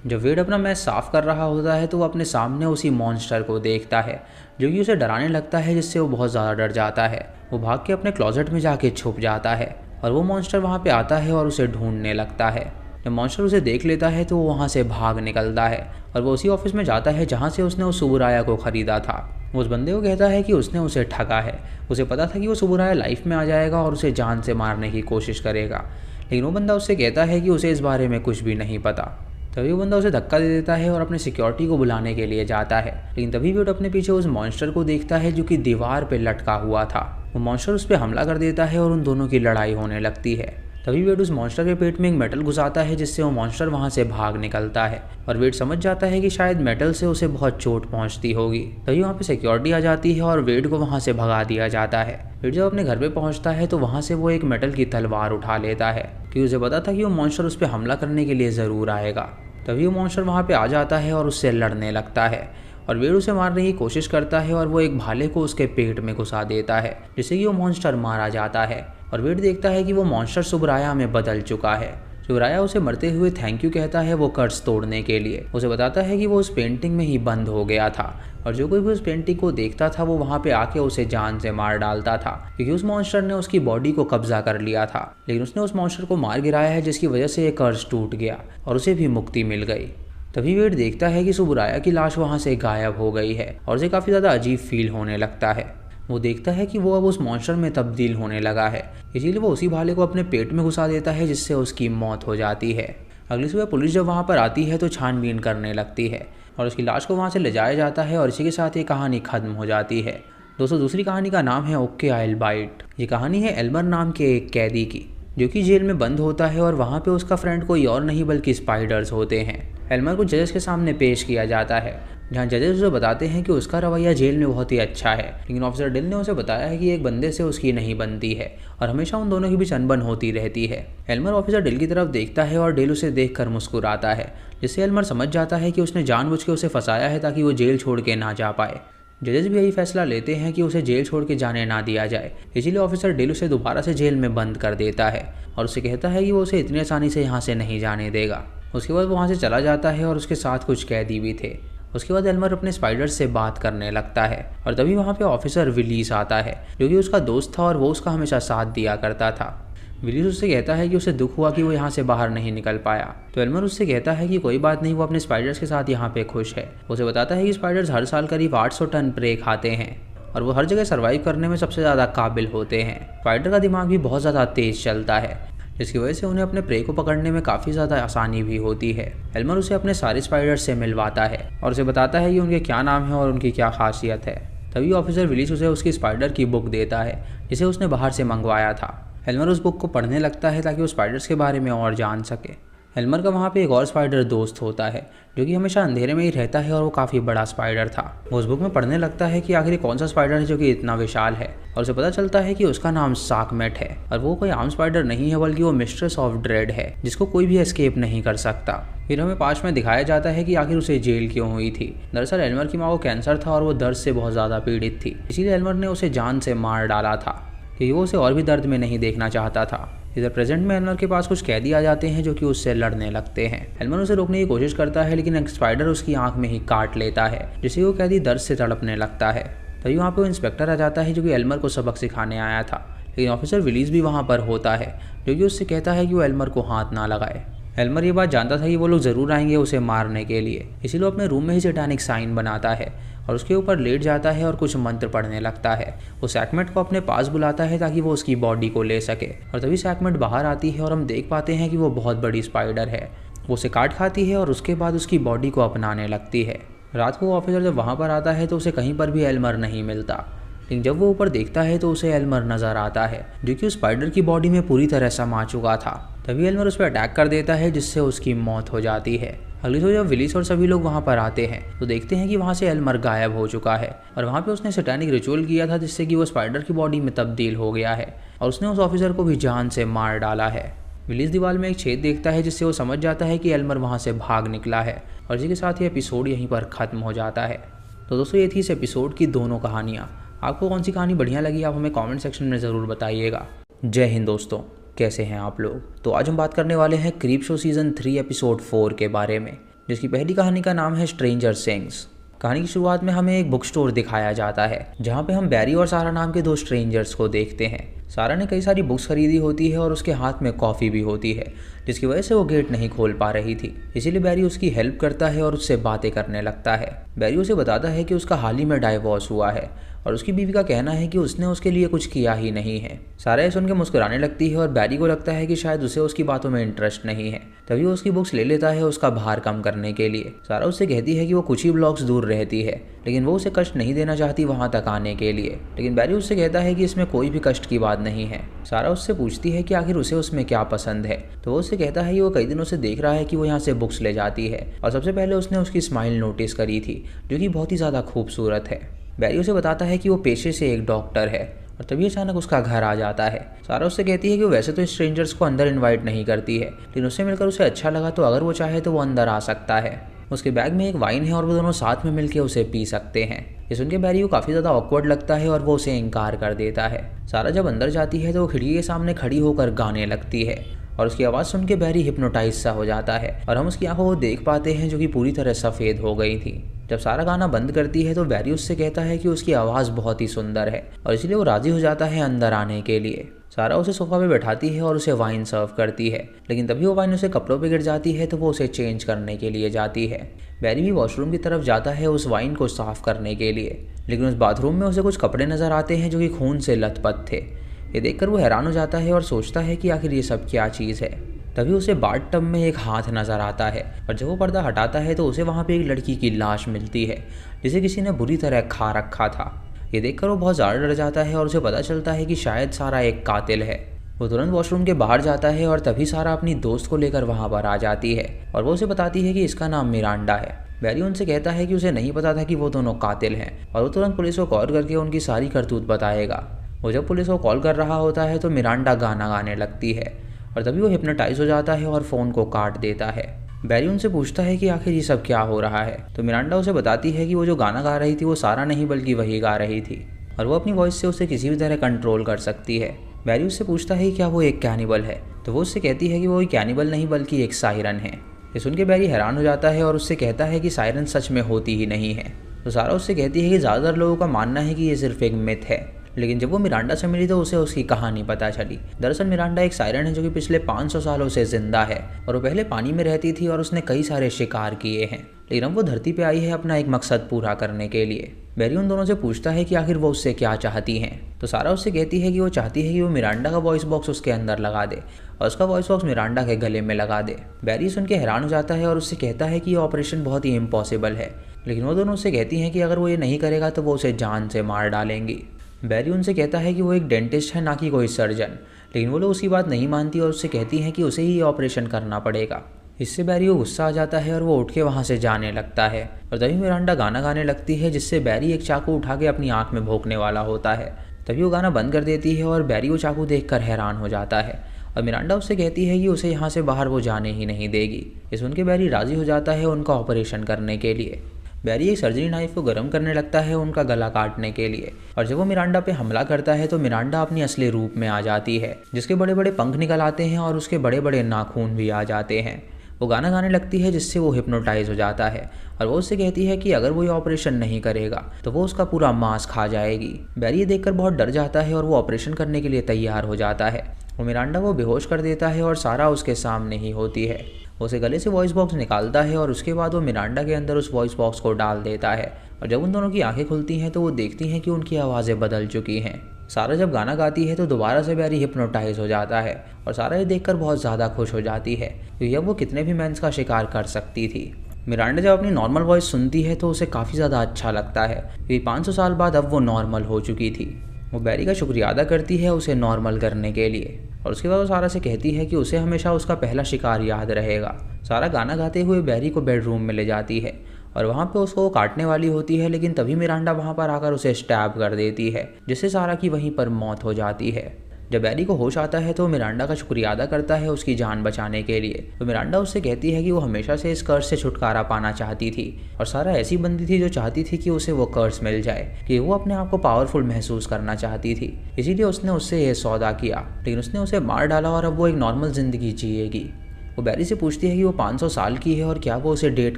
A: जब वेड अपना मैस साफ़ कर रहा होता है तो वो अपने सामने उसी मॉन्स्टर को देखता है, जो कि उसे डराने लगता है, जिससे वो बहुत ज़्यादा डर जाता है। वो भाग के अपने क्लोजेट में जाके छुप जाता है और वो मॉन्स्टर वहाँ पे आता है और उसे ढूंढने लगता है। जब मॉन्स्टर उसे देख लेता है तो वो वहाँ से भाग निकलता है और वो उसी ऑफिस में जाता है जहाँ से उसने उस सुबुराया को ख़रीदा था। वो उस बंदे को कहता है कि उसने उसे ठगा है। उसे पता था कि वो सुबुराया लाइफ में आ जाएगा और उसे जान से मारने की कोशिश करेगा, लेकिन वो बंदा उससे कहता है कि उसे इस बारे में कुछ भी नहीं पता। तभी वो बंदा उसे धक्का दे देता है और अपने सिक्योरिटी को बुलाने के लिए जाता है, लेकिन तभी वेड अपने पीछे उस मॉन्स्टर को देखता है जो कि दीवार पे लटका हुआ था। वो मॉन्स्टर उस पर हमला कर देता है और उन दोनों की लड़ाई होने लगती है। तभी वेड उस मॉन्स्टर के पेट में एक मेटल घुसाता है, जिससे वो मॉन्स्टर वहाँ से भाग निकलता है और वेड समझ जाता है कि शायद मेटल से उसे बहुत चोट पहुँचती होगी। तभी वहाँ पे सिक्योरिटी आ जाती है और वेड को वहाँ से भगा दिया जाता है। वेड जब अपने घर पे पहुँचता है तो वहाँ से वो एक मेटल की तलवार उठा लेता है, क्योंकि उसे पता था कि वो मॉन्स्टर उस पर हमला करने के लिए ज़रूर आएगा। तभी वो मॉन्स्टर वहाँ पे आ जाता है और उससे लड़ने लगता है और वेड उसे मारने की कोशिश करता है और वो एक भाले को उसके पेट में घुसा देता है, जिससे कि वो मॉन्स्टर मारा जाता है। और वेड देखता है कि वो मॉन्स्टर सुबुराया में बदल चुका है। सुबुराया उसे मरते हुए थैंक यू कहता है वो कर्ज तोड़ने के लिए। उसे बताता है कि वो उस पेंटिंग में ही बंद हो गया था और जो कोई भी उस पेंटिंग को देखता था वो वहाँ पे आके उसे जान से मार डालता था, क्योंकि उस मॉन्स्टर ने उसकी बॉडी को कब्जा कर लिया था। लेकिन उसने उस मॉन्स्टर को मार गिराया है, जिसकी वजह से ये कर्ज टूट गया और उसे भी मुक्ति मिल गई। तभी वेड देखता है कि सुबुराया की लाश वहाँ से गायब हो गई है और उसे काफ़ी ज़्यादा अजीब फील होने लगता है। वो देखता है कि वो अब उस मॉन्स्टर में तब्दील होने लगा है, इसीलिए वो उसी भाले को अपने पेट में घुसा देता है, जिससे उसकी मौत हो जाती है। अगली सुबह पुलिस जब वहाँ पर आती है तो छानबीन करने लगती है और उसकी लाश को वहाँ से ले जाया जाता है और इसी के साथ ये कहानी खत्म हो जाती है। दोस्तों, दूसरी कहानी का नाम है ओके आइल बाइट। ये कहानी है एल्मर नाम के एक कैदी की, जो कि जेल में बंद होता है और वहाँ पे उसका फ्रेंड कोई और नहीं बल्कि स्पाइडर्स होते हैं। एल्मर को जजेस के सामने पेश किया जाता है, जहाँ जजेस उसे बताते हैं कि उसका रवैया जेल में बहुत ही अच्छा है, लेकिन ऑफिसर डिल ने उसे बताया है कि एक बंदे से उसकी नहीं बनती है और हमेशा उन दोनों के बीच अनबन होती रहती है। एल्मर ऑफिसर डिल की तरफ देखता है और डिल उसे देखकर मुस्कुराता है, जिससे एल्मर समझ जाता है कि उसने जानबूझ के उसे फंसाया है ताकि वो जेल छोड़ के ना जा पाए। जजेस भी यही फैसला लेते हैं कि उसे जेल छोड़ के जाने ना दिया जाए, इसीलिए ऑफिसर डिल उसे दोबारा से जेल में बंद कर देता है और उसे कहता है कि वो उसे इतनी आसानी से यहाँ से नहीं जाने देगा। उसके बाद वो वहाँ से चला जाता है और उसके साथ कुछ कैदी भी थे। उसके बाद एल्मर अपने स्पाइडर्स से बात करने लगता है और तभी वहाँ पे ऑफिसर विलीस आता है, जो कि उसका दोस्त था और वो उसका हमेशा साथ दिया करता था। विलीस उससे कहता है कि उसे दुख हुआ कि वो यहाँ से बाहर नहीं निकल पाया, तो एल्मर उससे कहता है कि कोई बात नहीं, वो अपने स्पाइडर्स के साथ यहाँ पे खुश है। उसे बताता है कि स्पाइडर्स हर साल करीब 800 टन प्रे खाते हैं और वो हर जगह सर्वाइव करने में सबसे ज़्यादा काबिल होते हैं। स्पाइडर का दिमाग भी बहुत ज़्यादा तेज़ चलता है, जिसकी वजह से उन्हें अपने प्रे को पकड़ने में काफ़ी ज़्यादा आसानी भी होती है। एल्मर उसे अपने सारे स्पाइडर्स से मिलवाता है और उसे बताता है कि उनके क्या नाम है और उनकी क्या खासियत है। तभी ऑफिसर विलिस उसे उसकी स्पाइडर की बुक देता है जिसे उसने बाहर से मंगवाया था। एल्मर उस बुक को पढ़ने लगता है ताकि वो स्पाइडर्स के बारे में और जान सके। एल्मर का वहाँ पे एक और स्पाइडर दोस्त होता है जो कि हमेशा अंधेरे में ही रहता है और वो काफ़ी बड़ा स्पाइडर था। वो उस बुक में पढ़ने लगता है कि आखिर कौन सा स्पाइडर है जो कि इतना विशाल है, और उसे पता चलता है कि उसका नाम साकमेट है और वो कोई आम स्पाइडर नहीं है बल्कि वो मिस्ट्रेस ऑफ ड्रेड है जिसको कोई भी एस्केप नहीं कर सकता। फिर हमें पास में दिखाया जाता है कि आखिर उसे जेल क्यों हुई थी। दरअसल एल्मर की माँ को कैंसर था और वो दर्द से बहुत ज़्यादा पीड़ित थी, इसीलिए एल्मर ने उसे जान से मार डाला था क्योंकि वो उसे और भी दर्द में नहीं देखना चाहता था। इधर प्रेजेंट में एल्मर के पास कुछ कैदी आ जाते हैं जो कि उससे लड़ने लगते हैं। एल्मर उसे रोकने की कोशिश करता है लेकिन एक स्पाइडर उसकी आंख में ही काट लेता है जिससे वो कैदी दर्द से तड़पने लगता है। तभी वहाँ पे वो इंस्पेक्टर आ जाता है जो कि एल्मर को सबक सिखाने आया था, लेकिन ऑफिसर विलिस भी वहाँ पर होता है जो कि उससे कहता है कि वो एल्मर को हाथ ना लगाए। एल्मर ये बात जानता था कि वो लोग ज़रूर आएंगे उसे मारने के लिए, इसीलिए वो अपने रूम में ही सैटानिक साइन बनाता है और उसके ऊपर लेट जाता है और कुछ मंत्र पढ़ने लगता है। वो सैकमेट को अपने पास बुलाता है ताकि वो उसकी बॉडी को ले सके, और तभी सैकमेट बाहर आती है और हम देख पाते हैं कि वो बहुत बड़ी स्पाइडर है। वो उसे काट खाती है और उसके बाद उसकी बॉडी को अपनाने लगती है। रात को ऑफिसर जब वहाँ पर आता है तो उसे कहीं पर भी एल्मर नहीं मिलता, लेकिन जब वो ऊपर देखता है तो उसे एल्मर नज़र आता है जो कि उस स्पाइडर की बॉडी में पूरी तरह समा चुका था। तभी एल्मर उस पर अटैक कर देता है जिससे उसकी मौत हो जाती है। अगली सुबह जब विलिस और सभी लोग वहाँ पर आते हैं तो देखते हैं कि वहाँ से एल्मर गायब हो चुका है और वहाँ पे उसने सैटानिक रिचुअल किया था जिससे कि वो स्पाइडर की बॉडी में तब्दील हो गया है और उसने उस ऑफिसर को भी जान से मार डाला है। विलिस दीवार में एक छेद देखता है जिससे वो समझ जाता है कि एल्मर वहाँ से भाग निकला है, और इसी के साथ ये एपिसोड यहीं पर ख़त्म हो जाता है। तो दोस्तों ये थी इस एपिसोड की दोनों कहानियाँ। आपको कौन सी कहानी बढ़िया लगी आप हमें कमेंट सेक्शन में ज़रूर बताइएगा। जय हिंद दोस्तों, कैसे हैं आप लोग। तो आज हम बात करने वाले हैं क्रीपशो सीज़न 3 एपिसोड 4 के बारे में, जिसकी पहली कहानी का नाम है स्ट्रेंजर थिंग्स। कहानी की शुरुआत में हमें एक बुक स्टोर दिखाया जाता है जहाँ पे हम बैरी और सारा नाम के दो स्ट्रेंजर्स को देखते हैं। सारा ने कई सारी बुक्स खरीदी होती है और उसके हाथ में कॉफ़ी भी होती है, जिसकी वजह से वो गेट नहीं खोल पा रही थी। इसीलिए बैरी उसकी हेल्प करता है और उससे बातें करने लगता है। बैरी उसे बताता है कि उसका हाल ही में डाइवोर्स हुआ है और उसकी बीवी का कहना है कि उसने उसके लिए कुछ किया ही नहीं है। सारा ये सुन के मुस्कुराने लगती है और बैरी को लगता है कि शायद उसे उसकी बातों में इंटरेस्ट नहीं है। तभी वो उसकी बुक्स ले लेता है उसका भार कम करने के लिए। सारा उससे कहती है कि वो कुछ ही ब्लॉक्स दूर रहती है, लेकिन वो उसे कष्ट नहीं देना चाहती वहाँ तक आने के लिए। लेकिन बैरी उससे कहता है कि इसमें कोई भी कष्ट की बात नहीं है। सारा उससे पूछती है कि आखिर उसे उसमें क्या पसंद है, तो वो उससे कहता है कि वो कई दिनों से देख रहा है कि वो यहाँ से बुक्स ले जाती है और सबसे पहले उसने उसकी स्माइल नोटिस करी थी जो कि बहुत ही ज़्यादा खूबसूरत है। बैरी उसे बताता है कि वो पेशे से एक डॉक्टर है और तभी अचानक उसका घर आ जाता है। सारा उससे कहती है कि वो वैसे तो स्ट्रेंजर्स को अंदर इनवाइट नहीं करती है, लेकिन उससे मिलकर उसे अच्छा लगा तो अगर वो चाहे तो वो अंदर आ सकता है। उसके बैग में एक वाइन है और वो दोनों साथ में मिलकर उसे पी सकते हैं। ये सुन के बैरी को काफ़ी ज़्यादा ऑकवर्ड लगता है और वो उसे इनकार कर देता है। सारा जब अंदर जाती है तो वो खिड़की के सामने खड़ी होकर गाने लगती है और उसकी आवाज़ सुन के बैरी हिप्नोटाइज सा हो जाता है और हम उसकी आंखों को देख पाते हैं जो कि पूरी तरह सफ़ेद हो गई थी। जब सारा गाना बंद करती है तो बैरी उससे कहता है कि उसकी आवाज़ बहुत ही सुंदर है और इसलिए वो राज़ी हो जाता है अंदर आने के लिए। सारा उसे सोफा पे बैठाती है और उसे वाइन सर्व करती है, लेकिन तभी वो वाइन उसे कपड़ों पे गिर जाती है तो वो उसे चेंज करने के लिए जाती है। बैरी भी वॉशरूम की तरफ जाता है उस वाइन को साफ़ करने के लिए, लेकिन उस बाथरूम में उसे कुछ कपड़े नज़र आते हैं जो कि खून से लथपथ थे। ये देखकर वो हैरान हो जाता है और सोचता है कि आखिर ये सब क्या चीज़ है। तभी उसे बाथ टब में एक हाथ नज़र आता है और जब वो पर्दा हटाता है तो उसे वहाँ पे एक लड़की की लाश मिलती है जिसे किसी ने बुरी तरह खा रखा था। ये देखकर वो बहुत ज़्यादा डर जाता है और उसे पता चलता है कि शायद सारा एक कातिल है। वो तुरंत वॉशरूम के बाहर जाता है और तभी सारा अपनी दोस्त को लेकर वहाँ पर आ जाती है और वो उसे बताती है कि इसका नाम मिरांडा है। बैरी उनसे कहता है कि उसे नहीं पता था कि वो दोनों कातिल हैं और वो तुरंत पुलिस को कॉल करके उनकी सारी करतूत बताएगा। वो जब पुलिस को कॉल कर रहा होता है तो मिरांडा गाना गाने लगती है और तभी वो हिप्नोटाइज हो जाता है और फ़ोन को काट देता है। बैरी उनसे पूछता है कि आखिर ये सब क्या हो रहा है, तो मिरांडा उसे बताती है कि वो जो गाना गा रही थी वो सारा नहीं बल्कि वही गा रही थी और वो अपनी वॉइस से उसे किसी भी तरह कंट्रोल कर सकती है। बैरी उससे पूछता है कि क्या वो एक कैनिबल है, तो वो उससे कहती है कि वो एक कैनिबल नहीं बल्कि एक सायरन है। ये सुन के बैरी हैरान हो जाता है और उससे कहता है कि सायरन सच में होती ही नहीं है। तो सारा उससे कहती है कि ज़्यादातर लोगों का मानना है कि ये सिर्फ एक मिथ है, लेकिन जब वो मिरांडा से मिली तो उसे उसकी कहानी पता चली। दरअसल मिरांडा एक सायरन है जो कि पिछले 500 सालों से जिंदा है और वो पहले पानी में रहती थी और उसने कई सारे शिकार किए हैं, लेकिन अब वो धरती पे आई है अपना एक मकसद पूरा करने के लिए। बैरी उन दोनों से पूछता है कि आखिर वो उससे क्या चाहती हैं, तो सारा उससे कहती है कि वो चाहती है कि वो मिरांडा का वॉइस बॉक्स उसके अंदर लगा दे और उसका वॉइस बॉक्स मिरांडा के गले में लगा दे। बैरी सुन के हैरान हो जाता है और उससे कहता है कि ये ऑपरेशन बहुत ही इम्पॉसिबल है, लेकिन वो दोनों उससे कहती हैं कि अगर वो ये नहीं करेगा तो वो उसे जान से मार डालेंगी। बैरी उनसे कहता है कि वो एक डेंटिस्ट है, ना कि कोई सर्जन, लेकिन वो लोग उसकी बात नहीं मानती और उससे कहती हैं कि उसे ही ये ऑपरेशन करना पड़ेगा। इससे बैरी को गुस्सा आ जाता है और वो उठ के वहाँ से जाने लगता है और तभी मिरांडा गाना गाने लगती है, जिससे बैरी एक चाकू उठा के अपनी आँख में भोंकने वाला होता है। तभी वो गाना बंद कर देती है और बैरी वो चाकू देखकर हैरान हो जाता है और मिरांडा उससे कहती है कि उसे यहाँ से बाहर वो जाने ही नहीं देगी। ये सुन के बैरी राज़ी हो जाता है उनका ऑपरेशन करने के लिए। बैरी एक सर्जरी नाइफ को गर्म करने लगता है उनका गला काटने के लिए और जब वो मिरांडा पे हमला करता है तो मिरांडा अपनी असली रूप में आ जाती है, जिसके बड़े बड़े पंख निकल आते हैं और उसके बड़े बड़े नाखून भी आ जाते हैं। वो गाना गाने लगती है जिससे वो हिप्नोटाइज हो जाता है और वो उससे कहती है कि अगर वो ये ऑपरेशन नहीं करेगा तो वो उसका पूरा मांस खा जाएगी। बैरी ये देखकर बहुत डर जाता है और वो ऑपरेशन करने के लिए तैयार हो जाता है। वो मिरांडा को बेहोश कर देता है और सारा उसके सामने ही होती है। वो उसे गले से वॉइस बॉक्स निकालता है और उसके बाद वो मिरांडा के अंदर उस वॉइस बॉक्स को डाल देता है और जब उन दोनों की आंखें खुलती हैं तो वो देखती हैं कि उनकी आवाज़ें बदल चुकी हैं। सारा जब गाना गाती है तो दोबारा से बैरी हिप्नोटाइज हो जाता है और सारा ये देखकर बहुत ज़्यादा खुश हो जाती है क्योंकि अब वो कितने भी मेंस का शिकार कर सकती थी। मिरांडा जब अपनी नॉर्मल वॉइस सुनती है तो उसे काफ़ी ज़्यादा अच्छा लगता है क्योंकि 500 साल बाद अब वो नॉर्मल हो चुकी थी। वो बैरी का शुक्रिया अदा करती है उसे नॉर्मल करने के लिए और उसके बाद वो सारा से कहती है कि उसे हमेशा उसका पहला शिकार याद रहेगा। सारा गाना गाते हुए बैरी को बेडरूम में ले जाती है और वहाँ पे उसको काटने वाली होती है, लेकिन तभी मिरांडा वहाँ पर आकर उसे स्टैब कर देती है, जिससे सारा की वहीं पर मौत हो जाती है। जब बैरी को होश आता है तो मिरांडा का शुक्रिया अदा करता है उसकी जान बचाने के लिए। तो मिरांडा उससे कहती है कि वो हमेशा से इस कर्ज से छुटकारा पाना चाहती थी और सारा ऐसी बंदी थी जो चाहती थी कि उसे वो कर्ज मिल जाए, कि वो अपने आप को पावरफुल महसूस करना चाहती थी। इसीलिए उसने उससे ये सौदा किया, लेकिन उसने उसे मार डाला और अब वो एक नॉर्मल ज़िंदगी जिएगी। वो बैरी से पूछती है कि वो 500 साल की है और क्या वो उसे डेट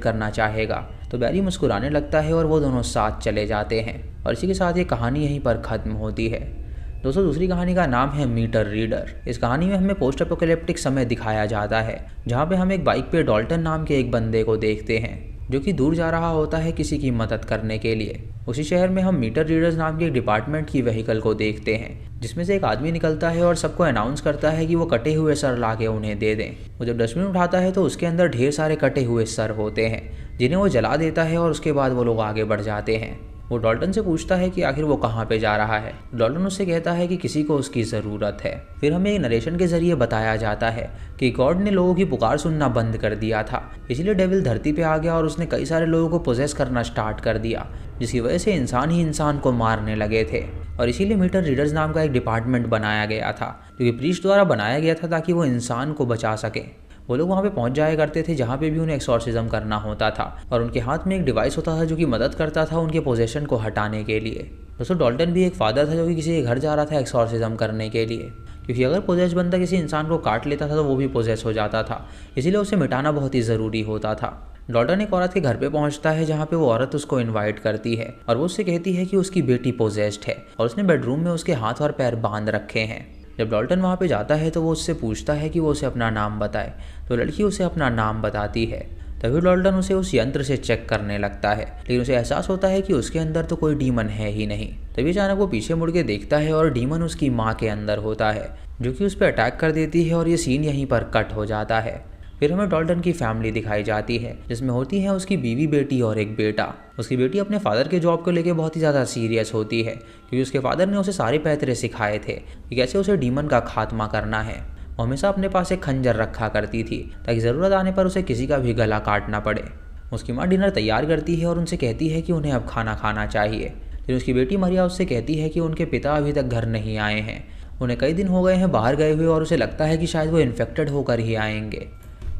A: करना चाहेगा। तो बैरी मुस्कुराने लगता है और वो दोनों साथ चले जाते हैं और इसी के साथ ये कहानी यहीं पर ख़त्म होती है। दोस्तों, दूसरी कहानी का नाम है मीटर रीडर। इस कहानी में हमें पोस्ट एपोकैलिप्टिक समय दिखाया जाता है, जहाँ पे हम एक बाइक पे डॉल्टन नाम के एक बंदे को देखते हैं जो कि दूर जा रहा होता है किसी की मदद करने के लिए। उसी शहर में हम मीटर रीडर्स नाम के एक डिपार्टमेंट की व्हीकल को देखते हैं, जिसमें से एक आदमी निकलता है और सबको अनाउंस करता है कि वो कटे हुए सर ला के उन्हें दे दें। वो जब डस्टबिन उठाता है तो उसके अंदर ढेर सारे कटे हुए सर होते हैं, जिन्हें वो जला देता है और उसके बाद वो लोग आगे बढ़ जाते हैं। वो डॉल्टन से पूछता है कि आखिर वो कहाँ पे जा रहा है। डॉल्टन उससे कहता है कि किसी को उसकी ज़रूरत है। फिर हमें एक नरेशन के जरिए बताया जाता है कि गॉड ने लोगों की पुकार सुनना बंद कर दिया था, इसलिए डेविल धरती पे आ गया और उसने कई सारे लोगों को पोजेस करना स्टार्ट कर दिया, जिसकी वजह से इंसान ही इंसान को मारने लगे थे। और इसीलिए मीटर रीडर्स नाम का एक डिपार्टमेंट बनाया गया था, जो कि प्रीस्ट द्वारा बनाया गया था ताकि वो इंसान को बचा सके। वो लोग वहाँ पे पहुँच जाया करते थे जहाँ पे भी उन्हें एक्सॉर्सिज्म करना होता था, और उनके हाथ में एक डिवाइस होता था जो कि मदद करता था उनके पोजेशन को हटाने के लिए। दोस्तों, डॉल्टन भी एक फादर था जो कि किसी के घर जा रहा था एक्सॉर्सिज्म करने के लिए, क्योंकि अगर पोजेस बंदा किसी इंसान को काट लेता था तो वो भी पोजेस हो जाता था, इसीलिए उसे मिटाना बहुत ही ज़रूरी होता था। डॉल्टन एक औरत के घर पे पहुंचता है जहाँ पे वो औरत उसको इनवाइट करती है और वो उससे कहती है कि उसकी बेटी पोजेस्ड है और उसने बेडरूम में उसके हाथ और पैर बांध रखे हैं। जब डॉल्टन वहाँ पे जाता है तो वो उससे पूछता है कि वो उसे अपना नाम बताए, तो लड़की उसे अपना नाम बताती है। तभी डॉल्टन उसे उस यंत्र से चेक करने लगता है, लेकिन उसे एहसास होता है कि उसके अंदर तो कोई डीमन है ही नहीं। तभी अचानक वो पीछे मुड़ के देखता है और डीमन उसकी माँ के अंदर होता है, जो कि उस पर अटैक कर देती है और ये सीन यहीं पर कट हो जाता है। फिर हमें डॉल्टन की फैमिली दिखाई जाती है, जिसमें होती है उसकी बीवी, बेटी और एक बेटा। उसकी बेटी अपने फादर के जॉब को लेके बहुत ही ज़्यादा सीरियस होती है, क्योंकि उसके फादर ने उसे सारे पैतरे सिखाए थे कि कैसे उसे डीमन का खात्मा करना है। वो हमेशा अपने पास एक खंजर रखा करती थी ताकि ज़रूरत आने पर उसे किसी का भी गला काटना पड़े। उसकी माँ डिनर तैयार करती है और उनसे कहती है कि उन्हें अब खाना खाना चाहिए, लेकिन उसकी बेटी मरिया उससे कहती है कि उनके पिता अभी तक घर नहीं आए हैं, उन्हें कई दिन हो गए हैं बाहर गए हुए और उसे लगता है कि शायद वो इन्फेक्टेड होकर ही आएंगे।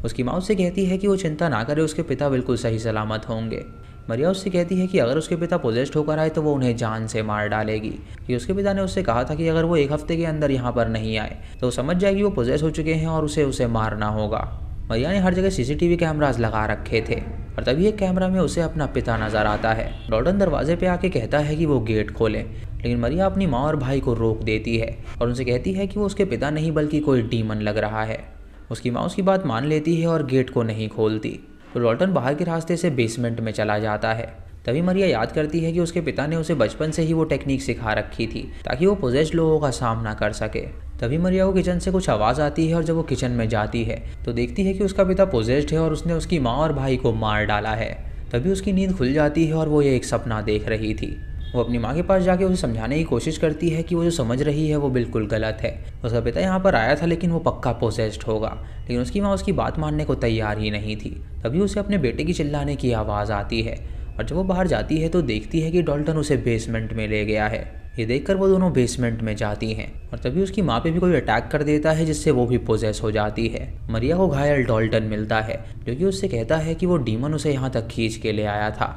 A: उसकी माँ उससे कहती है कि वो चिंता ना करे, उसके पिता बिल्कुल सही सलामत होंगे। मरिया उससे कहती है कि अगर उसके पिता पोजेस्ड होकर आए तो वो उन्हें जान से मार डालेगी, कि उसके पिता ने उससे कहा था कि अगर वो 1 हफ्ते के अंदर यहाँ पर नहीं आए तो समझ जाएगी वो पोजेस हो चुके हैं और उसे मारना होगा। मरिया ने हर जगह सीसीटीवी कैमरास लगा रखे थे और तभी एक कैमरा में उसे अपना पिता नजर आता है। डॉल्टन दरवाजे पे आके कहता है कि वो गेट खोले, लेकिन मरिया अपनी माँ और भाई को रोक देती है और उनसे कहती है कि वो उसके पिता नहीं बल्कि कोई डीमन लग रहा है। उसकी माँ उसकी बात मान लेती है और गेट को नहीं खोलती, तो डॉल्टन बाहर के रास्ते से बेसमेंट में चला जाता है। तभी मरिया याद करती है कि उसके पिता ने उसे बचपन से ही वो टेक्निक सिखा रखी थी ताकि वो पोजेस्ड लोगों का सामना कर सके। तभी मरिया को किचन से कुछ आवाज़ आती है और जब वो किचन में जाती है तो देखती है कि उसका पिता पोजेस्ड है और उसने उसकी माँ और भाई को मार डाला है। तभी उसकी नींद खुल जाती है और वो ये एक सपना देख रही थी। वो अपनी माँ के पास जाके उसे समझाने की कोशिश करती है कि वो जो समझ रही है वो बिल्कुल गलत है। उसका पिता यहाँ पर आया था लेकिन वो पक्का पोजेस्ड होगा, लेकिन उसकी माँ उसकी बात मानने को तैयार ही नहीं थी। तभी उसे अपने बेटे की चिल्लाने की आवाज़ आती है और जब वो बाहर जाती है तो देखती है कि डॉल्टन उसे बेसमेंट में ले गया है। ये देखकर वो दोनों बेसमेंट में जाती हैं और तभी उसकी माँ पे भी कोई अटैक कर देता है जिससे वो भी पोजेस हो जाती है। मरिया को घायल डॉल्टन मिलता है जो कि उससे कहता है कि वो डीमन उसे यहाँ तक खींच के ले आया था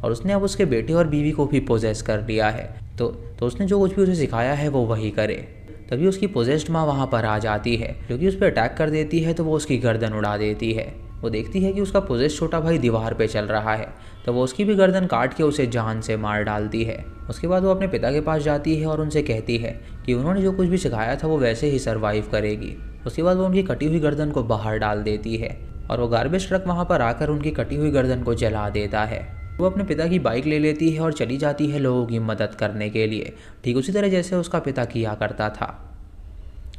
A: और उसने अब उसके बेटे और बीवी को भी पोजेस कर लिया है, तो उसने जो कुछ भी उसे सिखाया है वो वही करे। तभी उसकी पोजेस्ड माँ वहाँ पर आ जाती है जो कि उस पर अटैक कर देती है, तो वो उसकी गर्दन उड़ा देती है। वो देखती है कि उसका पोजेस्ड छोटा भाई दीवार पे चल रहा है, तो वो उसकी भी गर्दन काट के उसे जान से मार डालती है। उसके बाद वो अपने पिता के पास जाती है और उनसे कहती है कि उन्होंने जो कुछ भी सिखाया था वो वैसे ही सर्वाइव करेगी। उसके बाद वो उनकी कटी हुई गर्दन को बाहर डाल देती है और वो गार्बेज ट्रक वहाँ पर आकर उनकी कटी हुई गर्दन को जला देता है। वो अपने पिता की बाइक ले लेती है और चली जाती है लोगों की मदद करने के लिए, ठीक उसी तरह जैसे उसका पिता किया करता था।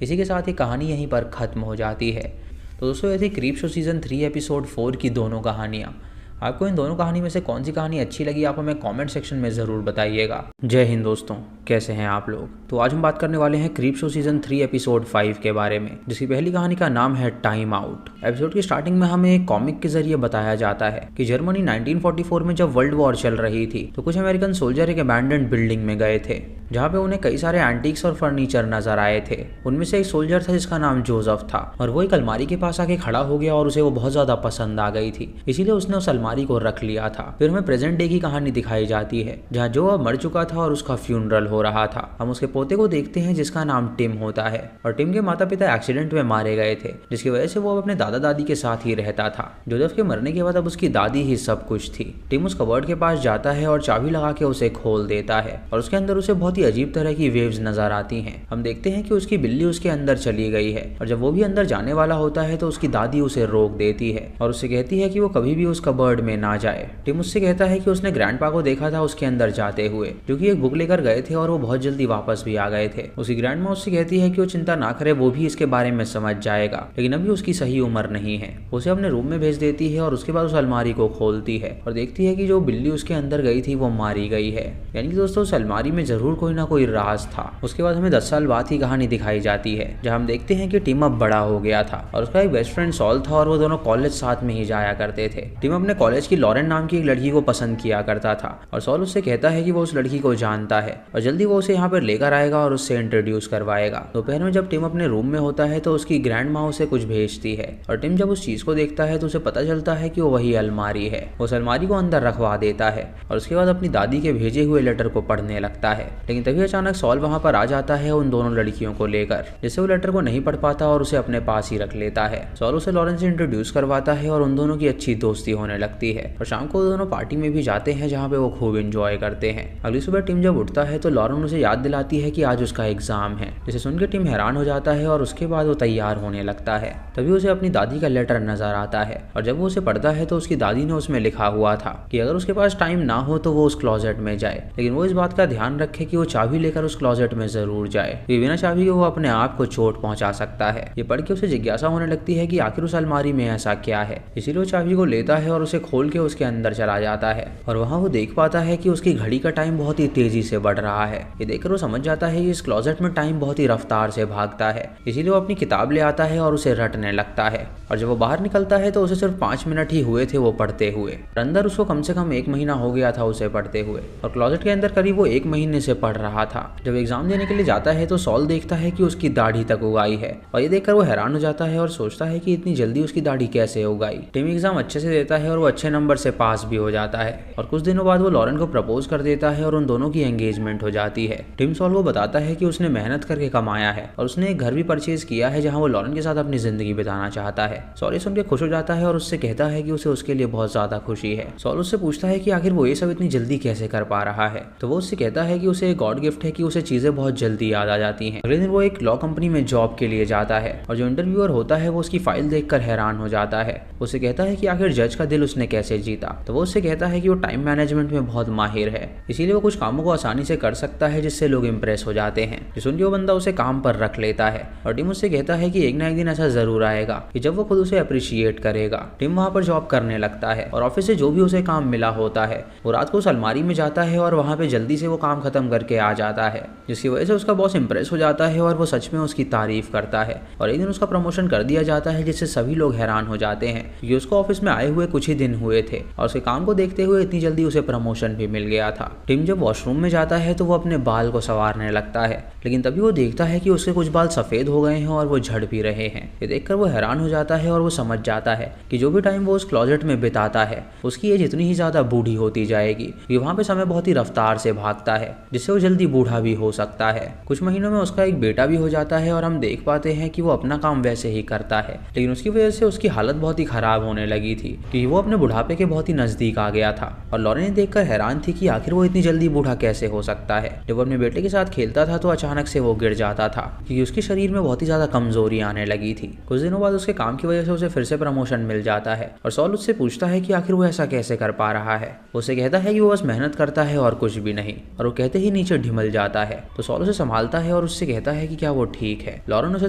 A: इसी के साथ ये कहानी यहीं पर ख़त्म हो जाती है। तो दोस्तों ऐसी क्रीप शो सीज़न 3 एपिसोड 4 की दोनों कहानियाँ, आपको इन दोनों कहानी में से कौन सी कहानी अच्छी लगी आप हमें कमेंट सेक्शन में ज़रूर बताइएगा। जय हिंद दोस्तों, कैसे हैं आप लोग। तो आज हम बात करने वाले हैं क्रीप शो सीज़न 3 एपिसोड 5 के बारे में, जिसकी पहली कहानी का नाम है टाइम आउट। एपिसोड की स्टार्टिंग में हमें एक कॉमिक के जरिए बताया जाता है कि जर्मनी 1944 में जब वर्ल्ड वॉर चल रही थी तो कुछ अमेरिकन सोल्जर एक अबैंडन्ड बिल्डिंग में गए थे जहाँ पे उन्हें कई सारे एंटीक्स और फर्नीचर नजर आए थे। उनमें से एक सोल्जर था जिसका नाम जोसेफ था और वो एक अलमारी के पास आके खड़ा हो गया और उसे वो बहुत ज्यादा पसंद आ गई थी, इसीलिए उसने उस अलमारी को रख लिया था। फिर हमें प्रेजेंट डे की कहानी दिखाई जाती है जहाँ जो अब मर चुका था और उसका फ्यूनरल हो रहा था। हम उसके पोते को देखते हैं जिसका नाम टिम होता है और टिम के माता पिता एक्सीडेंट में मारे गए थे, जिसकी वजह से वो अब अपने दादा दादी के साथ ही रहता था। जोसेफ के मरने के बाद अब उसकी दादी ही सब कुछ थी। टिम उस कबर्ड के पास जाता है और चाबी लगा के उसे खोल देता है और उसके अंदर उसे बहुत ही अजीब तरह की वेव्स नजर आती हैं। हम देखते हैं कि उसकी बिल्ली उसके अंदर चली गई है और जब वो भी अंदर जाने वाला होता है तो उसकी दादी उसे रोक देती है और उससे कहती है कि वो कभी भी उस कबर्ड में ना जाए। टिम उससे कहता है कि उसने ग्रैंडपा को देखा था उसके अंदर जाते हुए, जो कि एक बुक लेकर गए थे और वो बहुत जल्दी वापस भी आ गए थे। उसकी ग्रैंडमा उससे कहती है कि वो चिंता ना करे, वो भी इसके बारे में समझ जाएगा, लेकिन अभी उसकी सही उम्र नहीं है। उसे अपने रूम में भेज देती है और उसके बाद उस अलमारी को खोलती है और देखती है कि जो बिल्ली उसके अंदर गई थी वो मारी गई है। यानी कि दोस्तों उस अलमारी में जरूर कोई ना कोई राज था। उसके बाद हमें 10 साल बाद की कहानी दिखाई जाती है जहाँ हम देखते हैं कि टिम अब बड़ा हो गया था और उसका एक बेस्ट फ्रेंड सॉल था और वो दोनों कॉलेज साथ में ही जाया करते थे। टिम अपने कॉलेज की लॉरेन नाम की एक लड़की को पसंद किया करता था और सॉल उससे कहता है कि वो उस लड़की को जानता है और जल्दी वो उसे यहाँ पर लेकर आएगा और उससे इंट्रोड्यूस करवाएगा। दोपहर में जब टिम अपने रूम में होता है तो उसकी ग्रैंड माँ उसे कुछ भेजती है और टिम जब उस चीज को देखता है तो उसे पता चलता है कि वो वही अलमारी है। उस अलमारी को अंदर रखवा देता है और उसके बाद अपनी दादी के भेजे हुए लेटर को पढ़ने लगता है, लेकिन तभी अचानक सॉल वहाँ पर आ जाता है उन दोनों लड़कियों को लेकर, जिससे वो लेटर को नहीं पढ़ पाता और उसे अपने पास ही रख लेता है। सॉल उसे लॉरेंस से इंट्रोड्यूस करवाता है और उन दोनों की अच्छी दोस्ती होने लगती है और शाम को दोनों पार्टी में भी जाते हैं जहाँ पे वो खूब एंजॉय करते हैं। अगली सुबह टिम जब उठता है तो लॉरेन उसे याद दिलाती है कि आज उसका एग्जाम है, जिसे सुनकर टिम हैरान हो जाता है और उसके बाद वो तैयार होने लगता है। तभी उसे अपनी दादी का लेटर नजर आता है और जब वो उसे पढ़ता है तो उसकी दादी ने उसमें लिखा हुआ था कि अगर उसके पास टाइम ना हो तो वो उस क्लोजेट में जाए, लेकिन वो इस बात का ध्यान रखे कि वो चाबी लेकर उस क्लोजेट में जरूर जाए, बिना चाबी के वो अपने आप को चोट पहुंचा सकता है। ये पढ़ के उसे जिज्ञासा होने लगती है कि आखिर उस अलमारी में ऐसा क्या है, इसीलिए वो चाबी को लेता है और उसे खोल के उसके अंदर चला जाता है और वहाँ वो देख पाता है कि उसकी घड़ी का टाइम बहुत ही तेजी से बढ़ रहा है। ये देखकर वो समझ जाता है कि इस क्लोजेट में टाइम बहुत ही रफ्तार से भागता है, इसीलिए वो अपनी किताब ले आता है और उसे रटने लगता है और जब वो बाहर निकलता है तो उसे सिर्फ 5 मिनट ही हुए थे वो पढ़ते हुए। अंदर उसको कम से कम 1 महीना हो गया था उसे पढ़ते हुए और क्लोजेट के अंदर करीब वो 1 महीने से पढ़ रहा था। जब एग्जाम देने के लिए जाता है तो सॉल देखता है कि उसकी दाढ़ी तक उगाई है और ये देखकर वो हैरान हो जाता है और सोचता है कि इतनी जल्दी उसकी दाढ़ी कैसे उगाई। टिम एग्जाम अच्छे से देता है और वो अच्छे नंबर से पास भी हो जाता है और कुछ दिनों बाद वो लॉरेन को प्रपोज कर देता है और उन दोनों की एंगेजमेंट हो जाती है। टिम सॉल को बताता है कि उसने मेहनत करके कमाया है और उसने एक घर भी परचेज किया है जहाँ वो लॉरेन के साथ अपनी जिंदगी बिताना चाहता है। सॉल सुन के खुश हो जाता है और उससे कहता है कि उसे उसके लिए बहुत ज्यादा खुशी है। सॉल उससे पूछता है कि आखिर वो ये सब इतनी जल्दी कैसे कर पा रहा है, तो वो उससे कहता है कि उसे एक गॉड गिफ्ट है कि उसे चीजें बहुत जल्दी याद आ जाती हैं। अगले दिन वो एक लॉ कंपनी में जॉब के लिए जाता है और जो इंटरव्यूअर होता है वो उसकी फाइल देखकर हैरान हो जाता है। उसे कहता है कि आखिर जज का दिल उसने कैसे जीता, तो वो उससे कहता है कि वो टाइम मैनेजमेंट में बहुत माहिर है, इसीलिए वो कुछ कामों को आसानी से कर सकता है जिससे लोग इंप्रेस हो जाते हैं। जो सुन के वो बंदा उसे काम पर रख लेता है और टिम उससे कहता है कि एक ना एक दिन ऐसा जरूर आएगा कि जब वो खुद उसे अप्रिशिएट करेगा। टिम वहाँ पर जॉब करने लगता है और ऑफिस से जो भी उसे काम मिला होता है वो रात को उस अलमारी में जाता है और वहाँ पे जल्दी से वो काम खत्म करके आ जाता है, जिसकी वजह से उसका बॉस इंप्रेस हो जाता है और वो सच में उसकी तारीफ करता है और एक दिन उसका प्रमोशन कर दिया जाता है, जिससे सभी लोग हैरान हो जाते हैं क्योंकि उसको ऑफिस में आए हुए कुछ ही दिन हुए थे और उसके काम को देखते हुए इतनी जल्दी उसे प्रमोशन भी मिल गया था। टिम जब वॉशरूम में जाता है तो वो अपने बाल को संवारने लगता है, लेकिन तभी वो देखता है कि उसके कुछ बाल सफेद हो गए हैं और वो झड़ भी रहे हैं। ये देखकर वो हैरान हो जाता है और वो समझ जाता है कि जो भी टाइम वो उस क्लोजेट में बिताता है उसकी एज इतनी ही ज्यादा बूढ़ी होती जाएगी कि वहाँ पे समय बहुत ही रफ्तार से भागता है, जिससे वो जल्दी बूढ़ा भी हो सकता है। कुछ महीनों में उसका एक बेटा भी हो जाता है और हम देख पाते हैं कि वो अपना काम वैसे ही करता है, लेकिन उसकी वजह से उसकी हालत बहुत ही खराब होने लगी थी क्योंकि वो अपने बुढ़ापे के बहुत ही नजदीक आ गया था और लॉरेन देखकर हैरान थी कि आखिर वो इतनी जल्दी बूढ़ा कैसे हो सकता है। जब वो अपने बेटे के साथ खेलता था तो अचानक से वो गिर जाता था क्योंकि उसके शरीर में बहुत ही ज्यादा कमजोरी आने लगी थी। कुछ दिनों बाद उसके काम की वजह से उसे फिर से प्रमोशन मिल जाता है और सॉल उससे पूछता है कि आखिर वो ऐसा कैसे कर पा रहा है। उसे कहता है कि वो बस मेहनत करता है और कुछ भी नहीं, और वो कहते ही नीचे ढिमल जाता है। तो सॉल उसे संभालता है और उससे कहता है कि क्या वो ठीक है। लॉरेन उसे